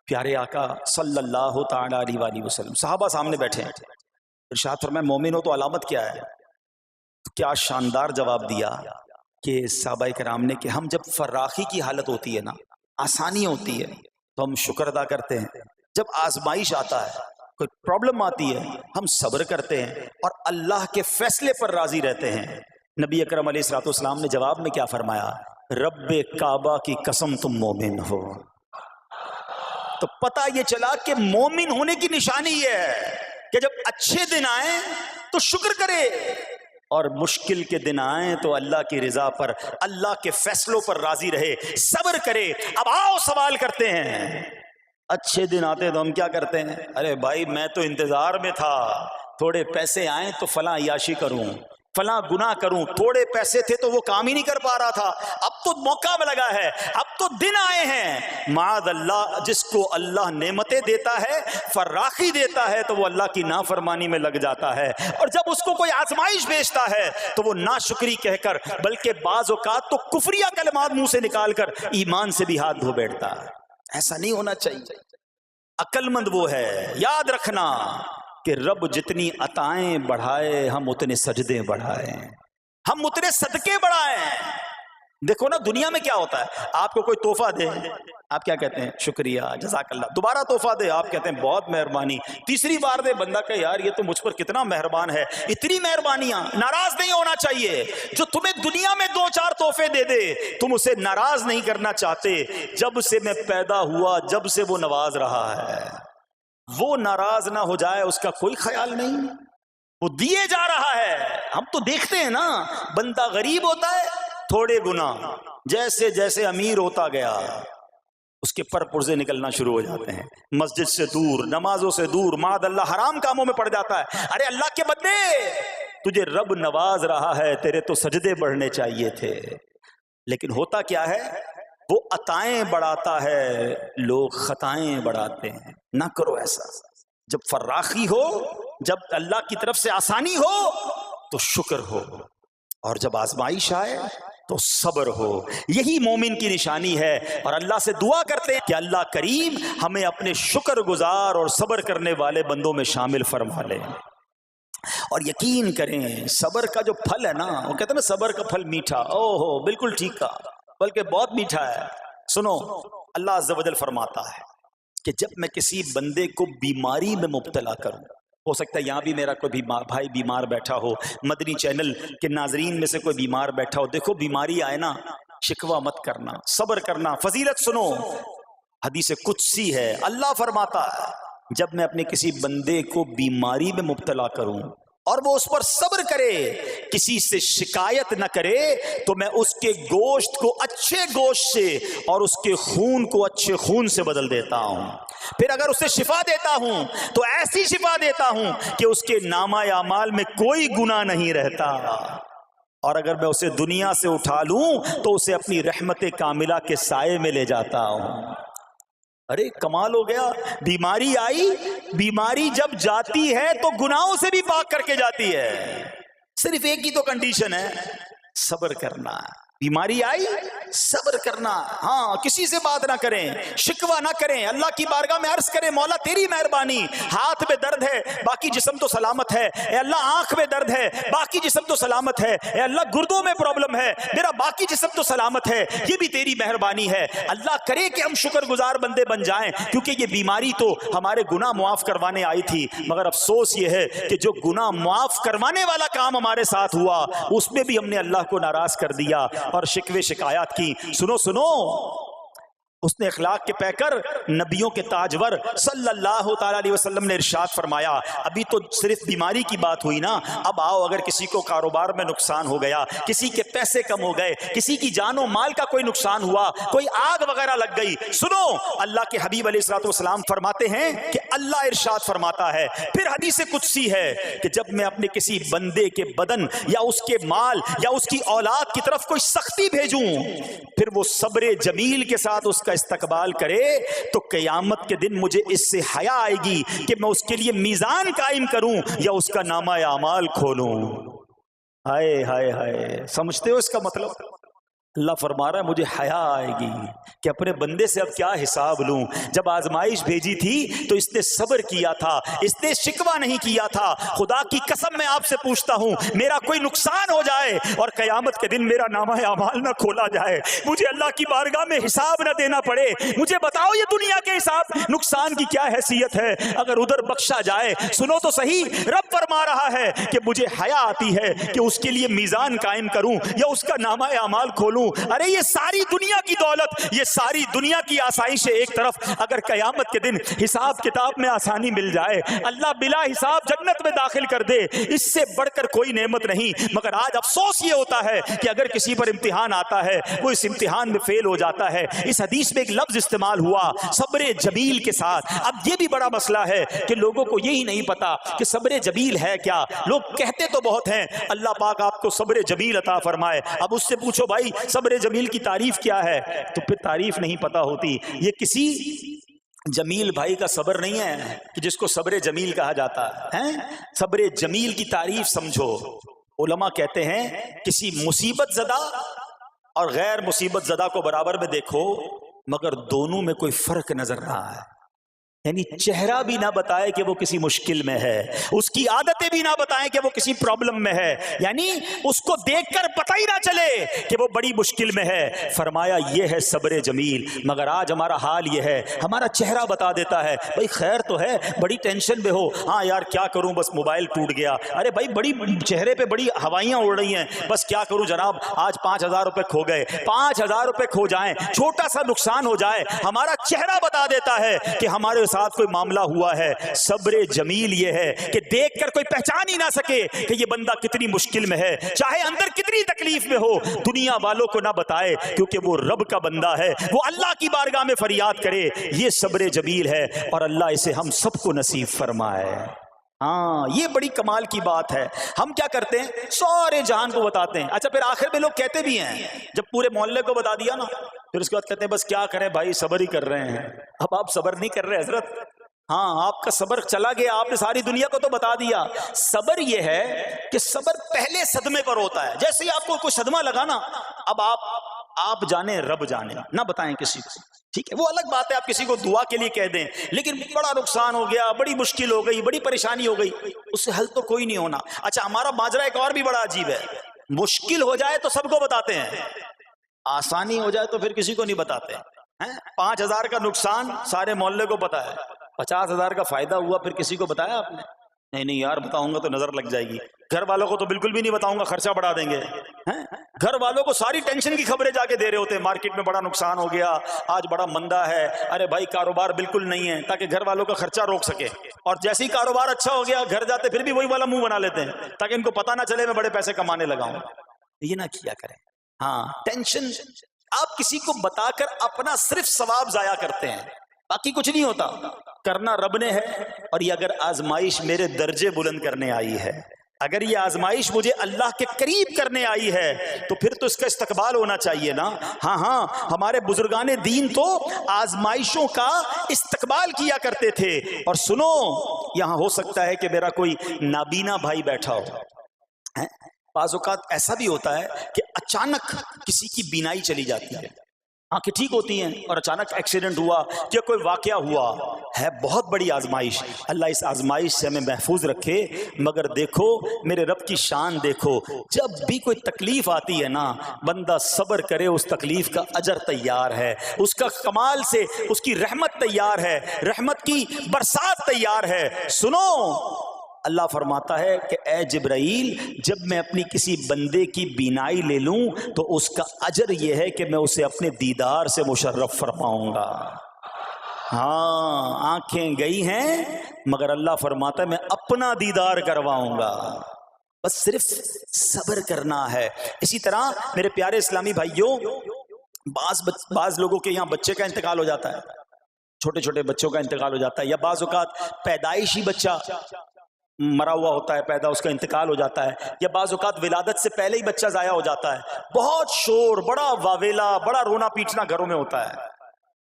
پیارے آقا صلی اللہ تعالی علیہ وآلہ وسلم صحابہ سامنے بیٹھے ہیں، ارشاد فرمائے مومن ہو تو علامت کیا ہے؟ تو کیا شاندار جواب دیا کہ صحابہ کرام نے کہ ہم جب فراخی کی حالت ہوتی ہے نا، آسانی ہوتی ہے تو ہم شکر ادا کرتے ہیں، جب آزمائش آتا ہے، کوئی پرابلم آتی ہے، ہم صبر کرتے ہیں اور اللہ کے فیصلے پر راضی رہتے ہیں۔ نبی اکرم علیہ الصلوۃ والسلام نے جواب میں کیا فرمایا؟ رب کعبہ کی قسم تم مومن ہو۔ تو پتہ یہ چلا کہ مومن ہونے کی نشانی یہ ہے کہ جب اچھے دن آئیں تو شکر کرے اور مشکل کے دن آئیں تو اللہ کی رضا پر، اللہ کے فیصلوں پر راضی رہے، صبر کرے۔ اب آؤ سوال کرتے ہیں، اچھے دن آتے تو ہم کیا کرتے ہیں؟ ارے بھائی میں تو انتظار میں تھا، تھوڑے پیسے آئیں تو فلاں عیاشی کروں، فلاں گناہ کروں، تھوڑے پیسے تھے تو وہ کام ہی نہیں کر پا رہا تھا، اب تو موقع میں لگا ہے، اب تو دن آئے ہیں۔ معاذ اللہ، جس کو اللہ نعمتیں دیتا ہے، فراخی دیتا ہے، تو وہ اللہ کی نافرمانی میں لگ جاتا ہے، اور جب اس کو کوئی آزمائش بھیجتا ہے تو وہ ناشکری کہہ کر، بلکہ بعض اوقات تو کفریہ کلمات منہ سے نکال کر ایمان سے بھی ہاتھ دھو بیٹھتا ہے۔ ایسا نہیں ہونا چاہیے۔ عقل مند وہ ہے، یاد رکھنا کہ رب جتنی عطائیں بڑھائے ہم اتنے سجدے بڑھائیں، ہم اتنے صدقے بڑھائیں۔ دیکھو نا دنیا میں کیا ہوتا ہے، آپ کو کوئی تحفہ دے، آپ کیا کہتے ہیں؟ شکریہ، جزاک اللہ۔ دوبارہ تحفہ دے، آپ کہتے ہیں بہت مہربانی۔ تیسری بار دے، بندہ کہ یار یہ تو مجھ پر کتنا مہربان ہے۔ اتنی مہربانیاں، ناراض نہیں ہونا چاہیے۔ جو تمہیں دنیا میں 2-4 تحفے دے دے، تم اسے ناراض نہیں کرنا چاہتے۔ جب سے میں پیدا ہوا، جب سے وہ نواز رہا ہے، وہ ناراض نہ ہو جائے اس کا کوئی خیال نہیں، وہ دیے جا رہا ہے۔ ہم تو دیکھتے ہیں نا، بندہ غریب ہوتا ہے، تھوڑے گناہ، جیسے جیسے امیر ہوتا گیا اس کے پر پرزے نکلنا شروع ہو جاتے ہیں، مسجد سے دور، نمازوں سے دور، معاذ اللہ حرام کاموں میں پڑ جاتا ہے۔ ارے اللہ کے بندے، تجھے رب نواز رہا ہے، تیرے تو سجدے بڑھنے چاہیے تھے، لیکن ہوتا کیا ہے؟ وہ عطائیں بڑھاتا ہے، لوگ خطائیں بڑھاتے ہیں۔ نہ کرو ایسا۔ جب فراخی ہو، جب اللہ کی طرف سے آسانی ہو تو شکر ہو، اور جب آزمائش آئے تو صبر ہو۔ یہی مومن کی نشانی ہے، اور اللہ سے دعا کرتے ہیں کہ اللہ کریم ہمیں اپنے شکر گزار اور صبر کرنے والے بندوں میں شامل فرما لے۔ اور یقین کریں، صبر کا جو پھل ہے نا، وہ کہتے ہیں نا صبر کا پھل میٹھا، اوہو بالکل ٹھیک کہا، بلکہ بہت میٹھا ہے۔ سنو، اللہ عز و جل فرماتا ہے کہ جب میں کسی بندے کو بیماری میں مبتلا کروں، ہو سکتا ہے یہاں بھی میرا کوئی بھائی بیمار بیٹھا ہو، مدنی چینل کے ناظرین میں سے کوئی بیمار بیٹھا ہو، دیکھو بیماری آئے نا، شکوہ مت کرنا، صبر کرنا۔ فضیلت سنو، حدیث قدسی ہے، اللہ فرماتا ہے جب میں اپنے کسی بندے کو بیماری میں مبتلا کروں اور وہ اس پر صبر کرے، کسی سے شکایت نہ کرے، تو میں اس کے گوشت کو اچھے گوشت سے اور اس کے خون کو اچھے خون سے بدل دیتا ہوں۔ پھر اگر اسے شفا دیتا ہوں تو ایسی شفا دیتا ہوں کہ اس کے نامہ اعمال میں کوئی گناہ نہیں رہتا، اور اگر میں اسے دنیا سے اٹھا لوں تو اسے اپنی رحمت کاملہ کے سائے میں لے جاتا ہوں۔ ارے کمال ہو گیا، بیماری آئی، بیماری جب جاتی ہے تو گناہوں سے بھی پاک کر کے جاتی ہے۔ صرف ایک ہی تو کنڈیشن ہے، صبر کرنا۔ بیماری آئی، صبر کرنا، ہاں کسی سے بات نہ کریں، شکوہ نہ کریں، اللہ کی بارگاہ میں عرض کریں مولا تیری مہربانی، ہاتھ میں درد ہے باقی جسم تو سلامت ہے، اے اللہ آنکھ میں درد ہے باقی جسم تو سلامت ہے، اے اللہ گردوں میں پرابلم ہے میرا باقی جسم تو سلامت ہے، یہ بھی تیری مہربانی ہے۔ اللہ کرے کہ ہم شکر گزار بندے بن جائیں، کیونکہ یہ بیماری تو ہمارے گناہ معاف کروانے آئی تھی، مگر افسوس یہ ہے کہ جو گناہ معاف کروانے والا کام ہمارے ساتھ ہوا اس میں بھی ہم نے اللہ کو ناراض کر دیا اور شکوے شکایات کی۔ سنو سنو، اس نے اخلاق کے پیکر نبیوں کے تاجور صلی اللہ تعالی علیہ وسلم نے ارشاد فرمایا، ابھی تو صرف بیماری کی بات ہوئی نا، اب آؤ اگر کسی کو کاروبار میں نقصان ہو گیا، کسی کے پیسے کم ہو گئے، کسی کی جان و مال کا کوئی نقصان ہوا، کوئی آگ وغیرہ لگ گئی، سنو اللہ کے حبیب علیہ الصلوۃ والسلام فرماتے ہیں کہ اللہ ارشاد فرماتا ہے، پھر حدیث قدسی ہے کہ جب میں اپنے کسی بندے کے بدن یا اس کے مال یا اس کی اولاد کی طرف کوئی سختی بھیجوں، پھر وہ صبر جمیل کے ساتھ اس کا استقبال کرے، تو قیامت کے دن مجھے اس سے حیا آئے گی کہ میں اس کے لیے میزان قائم کروں یا اس کا نامہ اعمال کھولوں۔ ہائے ہائے ہائے، سمجھتے ہو اس کا مطلب؟ اللہ فرما رہا ہے مجھے حیا آئے گی کہ اپنے بندے سے اب کیا حساب لوں. جب آزمائش بھیجی تھی تو اس نے صبر کیا تھا, اس نے شکوہ نہیں کیا تھا. خدا کی قسم میں آپ سے پوچھتا ہوں, میرا کوئی نقصان ہو جائے اور قیامت کے دن میرا نامہ اعمال نہ کھولا جائے, مجھے اللہ کی بارگاہ میں حساب نہ دینا پڑے, مجھے بتاؤ یہ دنیا کے حساب نقصان کی کیا حیثیت ہے اگر ادھر بخشا جائے. سنو تو صحیح, رب فرما رہا ہے کہ مجھے حیا آتی ہے کہ اس کے لیے میزان قائم کروں یا اس کا نامہ اعمال کھولوں. ارے یہ ساری دنیا کی دولت, یہ ساری دنیا کی آسائشیں ایک طرف, اگر قیامت کے دن حساب کتاب میں آسانی مل جائے, اللہ بلا حساب جنت میں داخل کر دے, اس سے بڑھ کر کوئی نعمت نہیں. مگر آج افسوس یہ ہوتا ہے کہ اگر کسی پر امتحان آتا ہے وہ اس امتحان میں فیل ہو جاتا ہے. اس حدیث میں ایک لفظ استعمال ہوا صبر جمیل کے ساتھ. اب یہ بھی بڑا مسئلہ ہے کہ لوگوں کو یہی نہیں پتا کہ صبر جمیل ہے کیا. لوگ کہتے تو بہت ہیں, اللہ پاک آپ کو صبر جمیل عطا فرمائے. اب اس سے پوچھو بھائی صبر جمیل کی تعریف کیا ہے, تو پھر تعریف نہیں پتا ہوتی. یہ کسی جمیل بھائی کا صبر نہیں ہے کہ جس کو صبر جمیل کہا جاتا ہے. صبر جمیل کی تعریف سمجھو. علماء کہتے ہیں کسی مصیبت زدہ اور غیر مصیبت زدہ کو برابر میں دیکھو مگر دونوں میں کوئی فرق نظر نہ آئے. یعنی چہرہ بھی نہ بتائے کہ وہ کسی مشکل میں ہے, اس کی عادتیں بھی نہ بتائیں کہ وہ کسی پرابلم میں ہے, یعنی اس کو دیکھ کر پتہ ہی نہ چلے کہ وہ بڑی مشکل میں ہے. فرمایا یہ ہے صبر جمیل. مگر آج ہمارا حال یہ ہے, ہمارا چہرہ بتا دیتا ہے بھائی خیر تو ہے, بڑی ٹینشن میں ہو, ہاں یار کیا کروں بس موبائل ٹوٹ گیا, ارے بھائی بڑی چہرے پہ بڑی ہوائیاں اڑ رہی ہیں, بس کیا کروں جناب آج 5,000 روپے کھو گئے. 5,000 روپے کھو جائیں, چھوٹا سا نقصان ہو جائے, ہمارا چہرہ بتا دیتا ہے کہ ہمارے ساتھ کوئی معاملہ ہوا ہے. صبر جمیل یہ ہے کہ دیکھ کر کوئی پہچان ہی نہ سکے کہ یہ بندہ کتنی مشکل میں ہے, چاہے اندر کتنی تکلیف میں ہو, دنیا والوں کو نہ بتائے کیونکہ وہ رب کا بندہ ہے, وہ اللہ کی بارگاہ میں فریاد کرے. یہ صبر جمیل ہے اور اللہ اسے ہم سب کو نصیب فرمائے. ہاں یہ بڑی کمال کی بات ہے. ہم کیا کرتے ہیں سارے جہان کو بتاتے ہیں, اچھا پھر آخر میں لوگ کہتے بھی ہیں جب پورے محلے کو بتا دیا نا پھر اس کے بعد کہتے ہیں بس کیا کریں بھائی صبر ہی کر رہے ہیں. اب آپ صبر نہیں کر رہے حضرت, ہاں آپ کا صبر چلا گیا, آپ نے ساری دنیا کو تو بتا دیا. صبر یہ ہے کہ صبر پہلے صدمے پر ہوتا ہے. جیسے ہی آپ کو کوئی صدمہ لگا نا, اب آپ جانے رب جانے, نہ بتائیں کسی کو, ٹھیک ہے وہ الگ بات ہے, آپ کسی کو دعا کے لیے کہہ دیں, لیکن بڑا نقصان ہو گیا, بڑی مشکل ہو گئی, بڑی پریشانی ہو گئی, اس سے حل تو کوئی نہیں ہونا. اچھا ہمارا ماجرا ایک اور بھی بڑا عجیب ہے, مشکل ہو جائے تو سب کو بتاتے ہیں, آسانی ہو جائے تو پھر کسی کو نہیں بتاتے. 5,000 کا نقصان سارے محلے کو پتا ہے, 50,000 کا فائدہ ہوا پھر کسی کو بتایا آپ نے؟ نہیں یار بتاؤں گا تو نظر لگ جائے گی. گھر والوں کو تو بالکل بھی نہیں بتاؤں گا, خرچہ بڑھا دیں گے. گھر والوں کو ساری ٹینشن کی خبریں جا کے دے رہے ہوتے ہیں, مارکیٹ میں بڑا نقصان ہو گیا, آج بڑا مندہ ہے, ارے بھائی کاروبار بالکل نہیں ہے, تاکہ گھر والوں کا خرچہ روک سکے. اور جیسے ہی کاروبار اچھا ہو گیا گھر جاتے پھر بھی وہی والا منہ بنا لیتے ہیں تاکہ ان کو پتہ نہ چلے میں بڑے پیسے کمانے لگا ہوں. یہ نہ کیا کریں. ہاں ٹینشن آپ کسی کو بتا کر اپنا صرف ثواب ضائع کرتے ہیں, باقی کچھ نہیں ہوتا. کرنا رب نے ہے, اور یہ اگر آزمائش میرے درجے بلند کرنے آئی ہے, اگر یہ آزمائش مجھے اللہ کے قریب کرنے آئی ہے تو پھر تو اس کا استقبال ہونا چاہیے نا. ہاں ہمارے بزرگان دین تو آزمائشوں کا استقبال کیا کرتے تھے. اور سنو, یہاں ہو سکتا ہے کہ میرا کوئی نابینا بھائی بیٹھا ہو, بعض اوقات ایسا بھی ہوتا ہے کہ اچانک کسی کی بینائی چلی جاتی ہے, آنکھیں ٹھیک ہوتی ہیں اور اچانک ایکسیڈنٹ ہوا یا کوئی واقعہ ہوا ہے, بہت بڑی آزمائش. اللہ اس آزمائش سے ہمیں محفوظ رکھے. مگر دیکھو میرے رب کی شان دیکھو, جب بھی کوئی تکلیف آتی ہے نا بندہ صبر کرے, اس تکلیف کا اجر تیار ہے, اس کا کمال سے اس کی رحمت تیار ہے, رحمت کی برسات تیار ہے. سنو اللہ فرماتا ہے کہ اے جبرائیل جب میں اپنی کسی بندے کی بینائی لے لوں تو اس کا اجر یہ ہے کہ میں اسے اپنے دیدار سے مشرف فرماؤں گا. ہاں آنکھیں گئی ہیں مگر اللہ فرماتا ہے میں اپنا دیدار کرواؤں گا, بس صرف صبر کرنا ہے. اسی طرح میرے پیارے اسلامی بھائیوں, بعض لوگوں کے یہاں بچے کا انتقال ہو جاتا ہے, چھوٹے چھوٹے بچوں کا انتقال ہو جاتا ہے, یا بعض اوقات پیدائشی بچہ مرا ہوا ہوتا ہے پیدا, اس کا انتقال ہو جاتا ہے, یا بعض اوقات ولادت سے پہلے ہی بچہ ضائع ہو جاتا ہے. بہت شور, بڑا واویلا, بڑا رونا پیٹنا گھروں میں ہوتا ہے.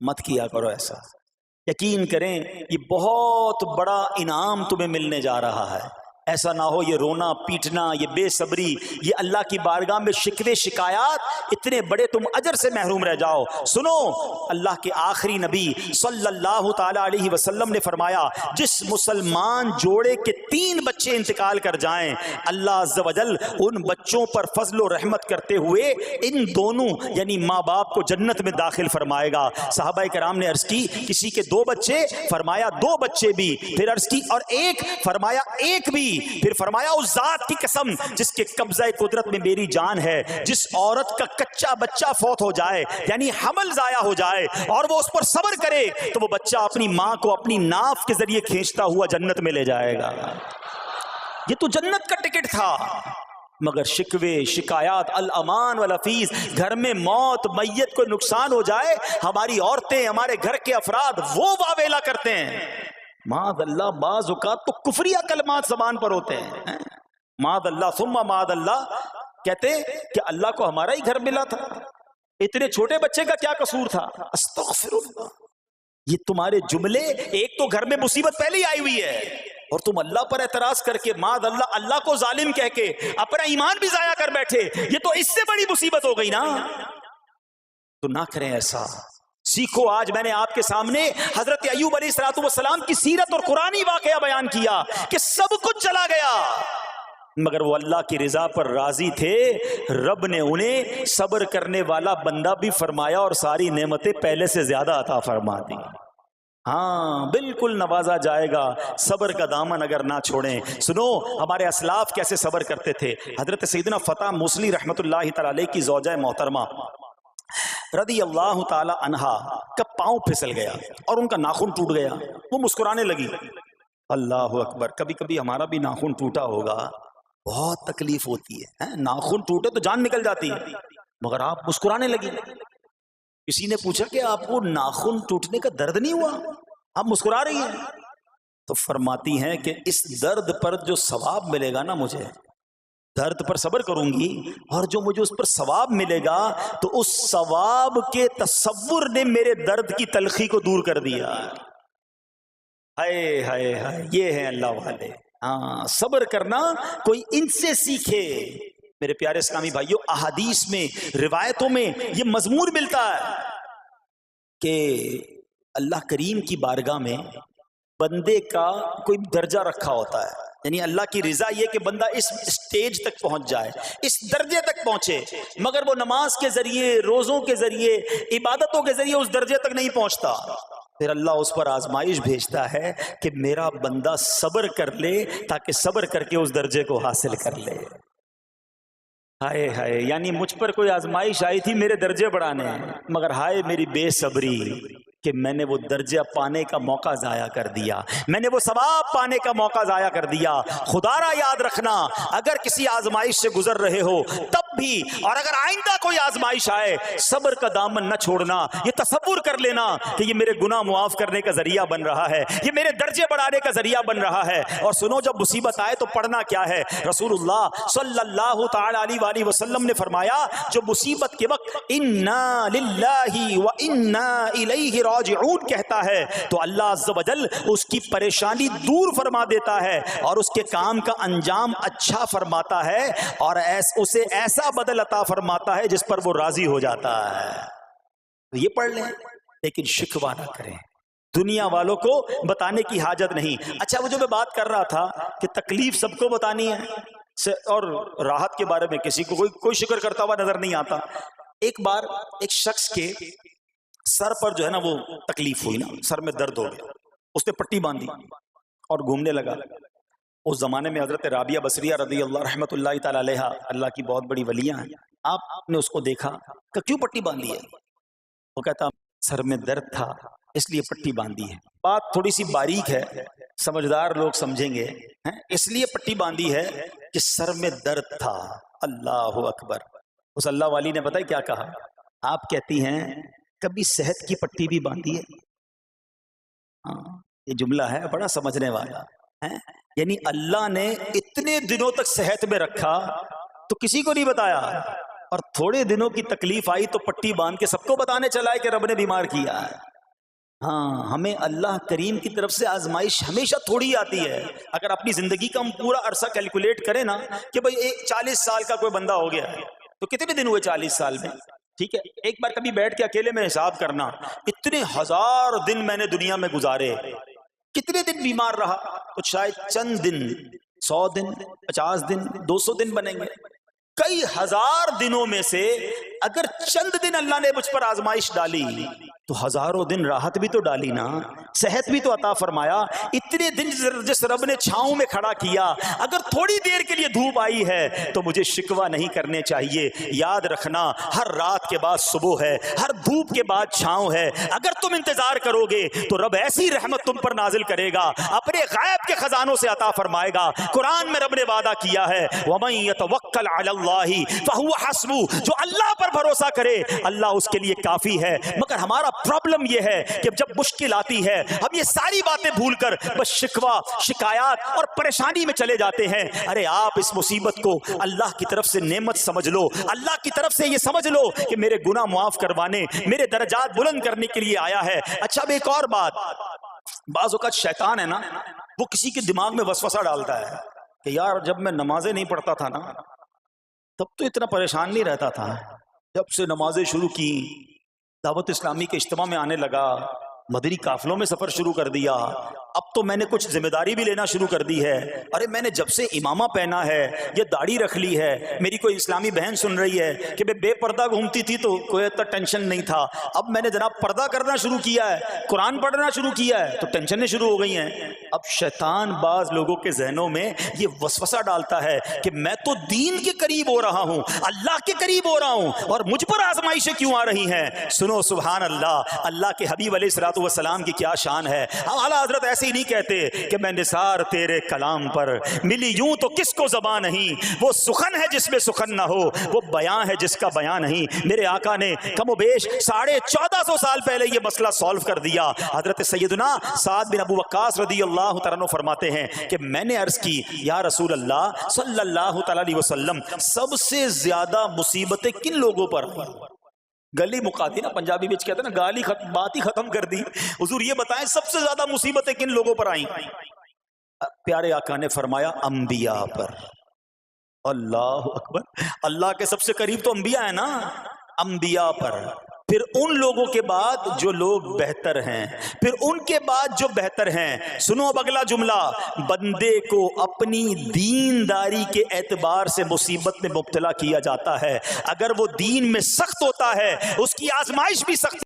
مت کیا کرو ایسا, یقین کریں یہ بہت بڑا انعام تمہیں ملنے جا رہا ہے. ایسا نہ ہو یہ رونا پیٹنا، یہ بے صبری، یہ اللہ کی بارگاہ میں شکوے شکایات، اتنے بڑے تم اجر سے محروم رہ جاؤ۔ سنو، اللہ کے آخری نبی صلی اللہ تعالی علیہ وسلم نے فرمایا جس مسلمان جوڑے کے 3 بچے انتقال کر جائیں، اللہ عز و جل ان بچوں پر فضل و رحمت کرتے ہوئے ان دونوں یعنی ماں باپ کو جنت میں داخل فرمائے گا۔ صحابہ کرام نے عرض کی کسی کے 2 بچے، فرمایا 2 بچے بھی، پھر عرض کی اور 1، فرمایا 1 بھی، پھر فرمایا اس ذات کی قسم جس کے قبضہ قدرت میں میری جان ہے، جس عورت کا کچا بچہ فوت ہو جائے یعنی حمل ضائع ہو جائے اور وہ اس پر صبر کرے تو وہ بچہ اپنی ماں کو اپنی ناف کے ذریعے کھینچتا ہوا جنت میں لے جائے گا۔ یہ تو جنت کا ٹکٹ تھا، مگر شکوے شکایات، الامان والافیز، گھر میں موت میت کو نقصان ہو جائے، ہماری عورتیں ہمارے گھر کے افراد وہ واویلا کرتے ہیں۔ معاذ اللہ، بعض اوقات تو کفریہ کلمات زبان پر ہوتے ہیں، معاذ اللہ ثم معاذ اللہ، کہتے کہ اللہ کو ہمارا ہی گھر ملا تھا، اتنے چھوٹے بچے کا کیا قصور تھا؟ استغفر اللہ۔ یہ تمہارے جملے، ایک تو گھر میں مصیبت پہلے ہی آئی ہوئی ہے اور تم اللہ پر اعتراض کر کے معاذ اللہ، اللہ کو ظالم کہہ کے اپنا ایمان بھی ضائع کر بیٹھے، یہ تو اس سے بڑی مصیبت ہو گئی نا۔ تو نہ کریں ایسا، سیکھو۔ آج میں نے آپ کے سامنے حضرت ایوب علیہ السلام کی سیرت اور قرآنی واقعہ بیان کیا کہ سب کچھ چلا گیا مگر وہ اللہ کی رضا پر راضی تھے، رب نے انہیں صبر کرنے والا بندہ بھی فرمایا اور ساری نعمتیں پہلے سے زیادہ عطا فرما دی۔ ہاں بالکل نوازا جائے گا، صبر کا دامن اگر نہ چھوڑیں۔ سنو ہمارے اسلاف کیسے صبر کرتے تھے۔ حضرت سیدنا فتح موصلی رحمت اللہ تعالی علیہ کی زوجہ محترمہ رضی اللہ تعالی عنہا کا پاؤں پھسل گیا اور ان کا ناخن ٹوٹ گیا، وہ مسکرانے لگی۔ اللہ اکبر، کبھی کبھی ہمارا بھی ناخن ٹوٹا ہوگا، بہت تکلیف ہوتی ہے، ناخن ٹوٹے تو جان نکل جاتی ہے، مگر آپ مسکرانے لگی۔ کسی نے پوچھا کہ آپ کو ناخن ٹوٹنے کا درد نہیں ہوا، آپ مسکرا رہی ہیں؟ تو فرماتی ہیں کہ اس درد پر جو ثواب ملے گا نا، مجھے درد پر صبر کروں گی اور جو مجھے اس پر ثواب ملے گا تو اس ثواب کے تصور نے میرے درد کی تلخی کو دور کر دیا۔ ہائے ہائے ہائے، یہ ہے اللہ والے۔ ہاں، صبر کرنا کوئی ان سے سیکھے۔ میرے پیارے اسلامی بھائیوں، احادیث میں، روایتوں میں یہ مضمون ملتا ہے کہ اللہ کریم کی بارگاہ میں بندے کا کوئی درجہ رکھا ہوتا ہے، یعنی اللہ کی رضا یہ کہ بندہ اس سٹیج تک پہنچ جائے، اس درجے تک پہنچے، مگر وہ نماز کے ذریعے، روزوں کے ذریعے، عبادتوں کے ذریعے اس درجے تک نہیں پہنچتا، پھر اللہ اس پر آزمائش بھیجتا ہے کہ میرا بندہ صبر کر لے تاکہ صبر کر کے اس درجے کو حاصل کر لے۔ ہائے ہائے، یعنی مجھ پر کوئی آزمائش آئی تھی میرے درجے بڑھانے، مگر ہائے میری بے صبری کہ میں نے وہ درجہ پانے کا موقع ضائع کر دیا، میں نے وہ ثواب پانے کا موقع ضائع کر دیا۔ خدا را یاد رکھنا، اگر کسی آزمائش سے گزر رہے ہو تب بھی، اور اگر آئندہ کوئی آزمائش آئے، صبر کا دامن نہ چھوڑنا، یہ تصور کر لینا کہ یہ میرے گناہ معاف کرنے کا ذریعہ بن رہا ہے، یہ میرے درجے بڑھانے کا ذریعہ بن رہا ہے۔ اور سنو، جب مصیبت آئے تو پڑھنا کیا ہے؟ رسول اللہ صلی اللہ تعالی علیہ وآلہ وسلم نے فرمایا جو مصیبت کے وقت انا للہ و انا الیہ راجعون کہتا ہے تو اللہ عز و جل اس کی پریشانی دور فرما دیتا ہے اور اس کے کام کا انجام اچھا فرماتا ہے اور اسے ایسا بدل عطا فرماتا ہے جس پر وہ راضی ہو جاتا ہے۔ تو یہ پڑھ لیں، لیکن شکوہ نہ کریں، دنیا والوں کو بتانے کی حاجت نہیں۔ اچھا، وہ جو میں بات کر رہا تھا کہ تکلیف سب کو بتانی ہے اور راحت کے بارے میں کسی کو کوئی شکر کرتا ہوا نظر نہیں آتا۔ ایک بار ایک شخص کے سر پر جو ہے نا وہ تکلیف ہوئی نا، سر میں درد ہو گیا، اس نے پٹی باندھی اور گھومنے لگا۔ اس زمانے میں حضرت رابعہ بصریہ رضی اللہ رحمت اللہ تعالی علیہ، اللہ کی بہت بڑی ولیاں ہیں، آپ نے اس کو دیکھا کہ کیوں پٹی باندھی ہے؟ وہ کہتا سر میں درد تھا اس لیے پٹی باندھی ہے۔ بات تھوڑی سی باریک ہے، سمجھدار لوگ سمجھیں گے، اس لیے پٹی باندھی ہے کہ سر میں درد تھا۔ اللہ اکبر۔ اس اللہ والی نے پتہ ہے کیا کہا؟ آپ کہتی ہیں کبھی صحت کی پٹی بھی باندھی ہے؟ ہاں، یہ جملہ ہے بڑا سمجھنے والا ہے، یعنی اللہ نے اتنے دنوں تک صحت میں رکھا تو کسی کو نہیں بتایا، اور تھوڑے دنوں کی تکلیف آئی تو پٹی باندھ کے سب کو بتانے چلا ہے کہ رب نے بیمار کیا ہے۔ ہاں ہمیں اللہ کریم کی طرف سے آزمائش ہمیشہ تھوڑی آتی ہے. اگر اپنی زندگی کا ہم پورا عرصہ کیلکولیٹ کریں نا کہ بھئی 40 سال کا کوئی بندہ ہو گیا ہے تو کتنے دن ہوئے 40 سال میں؟ ٹھیک ہے، ایک بار کبھی بیٹھ کے اکیلے میں حساب کرنا، اتنے ہزار دن میں نے دنیا میں گزارے، کتنے دن بیمار رہا؟ تو شاید چند دن، 100 دن، 50 دن، 200 دن بنیں گے. کئی ہزار دنوں میں سے اگر چند دن اللہ نے مجھ پر آزمائش ڈالی تو ہزاروں دن راحت بھی تو ڈالی نا، صحت بھی تو عطا فرمایا. اتنے دن جس رب نے چھاؤں میں کھڑا کیا، اگر تھوڑی دیر کے لیے دھوپ آئی ہے تو مجھے شکوہ نہیں کرنے چاہیے. یاد رکھنا ہر رات کے بعد صبح ہے، ہر دھوپ کے بعد چھاؤں ہے. اگر تم انتظار کرو گے تو رب ایسی رحمت تم پر نازل کرے گا، اپنے غیب کے خزانوں سے عطا فرمائے گا. قرآن میں رب نے وعدہ کیا ہے وَمَن يَتَوَکَّلْ عَلَى اللَّهِ فَهُوَ حَسْبُهُ، جو اللہ پر بھروسہ کرے اللہ اس کے لیے کافی ہے. مگر ہمارا پرابلم یہ ہے کہ جب مشکل آتی ہے ہم یہ ساری باتیں بھول کر بس شکوہ، شکایات اور پریشانی میں چلے جاتے ہیں. ارے آپ اس مصیبت کو اللہ کی طرف سے نعمت سمجھ لو، اللہ کی طرف سے یہ سمجھ لو کہ میرے گناہ معاف کروانے، میرے درجات بلند کرنے کے لیے آیا ہے. اچھا اب ایک اور بات، بعض اوقات شیطان ہے نا وہ کسی کے دماغ میں وسوسہ ڈالتا ہے کہ یار جب میں نمازیں نہیں پڑھتا تھا نا تب تو اتنا پریشان نہیں رہتا تھا، جب سے نمازیں شروع کی، دعوت اسلامی کے اجتماع میں آنے لگا، مدنی قافلوں میں سفر شروع کر دیا، اب تو میں نے کچھ ذمہ داری بھی لینا شروع کر دی ہے. ارے میں نے جب سے امامہ پہنا ہے، یہ داڑھی رکھ لی ہے، میری کوئی اسلامی بہن سن رہی ہے کہ بے پردہ گھومتی تھی تو کوئی اتنا ٹینشن نہیں تھا، اب میں نے جناب پردہ کرنا شروع کیا ہے، قرآن پڑھنا شروع کیا ہے تو ٹینشنیں شروع ہو گئی ہیں. اب شیطان بعض لوگوں کے ذہنوں میں یہ وسوسہ ڈالتا ہے کہ میں تو دین کے قریب ہو رہا ہوں، اللہ کے قریب ہو رہا ہوں، اور مجھ پر آزمائشیں کیوں آ رہی ہیں؟ سنو سبحان اللہ، اللہ کے حبیب علیہ الصلوۃ والسلام کی کیا شان ہے. ہم اعلیٰ حضرت ایسے ہی نہیں کہتے کہ میں نثار تیرے کلام پر، ملی یوں تو کس کو زبان نہیں، وہ سخن ہے جس میں سخن نہ ہو، وہ بیان ہے جس کا بیان نہیں. میرے آقا نے کم و بیش 1450 سال پہلے یہ مسئلہ سالو کر دیا. حضرت سیدنا سعد بن ابو وقاص رضی اللہ تعالیٰ عنہ فرماتے ہیں کہ میں نے عرض کی یا رسول اللہ صلی اللہ تعالیٰ علیہ وسلم، سب سے زیادہ مصیبتیں کن لوگوں پر؟ گلی مقاتی نا، پنجابی بچ کہتے ہیں نا گالی بات ہی ختم کر دی. حضور یہ بتائیں سب سے زیادہ مصیبتیں کن لوگوں پر آئیں؟ پیارے آقا نے فرمایا انبیاء پر. اللہ اکبر، اللہ کے سب سے قریب تو انبیاء ہیں نا، انبیاء پر، پھر ان لوگوں کے بعد جو لوگ بہتر ہیں، پھر ان کے بعد جو بہتر ہیں. سنو اب اگلا جملہ، بندے کو اپنی دینداری کے اعتبار سے مصیبت میں مبتلا کیا جاتا ہے. اگر وہ دین میں سخت ہوتا ہے اس کی آزمائش بھی سخت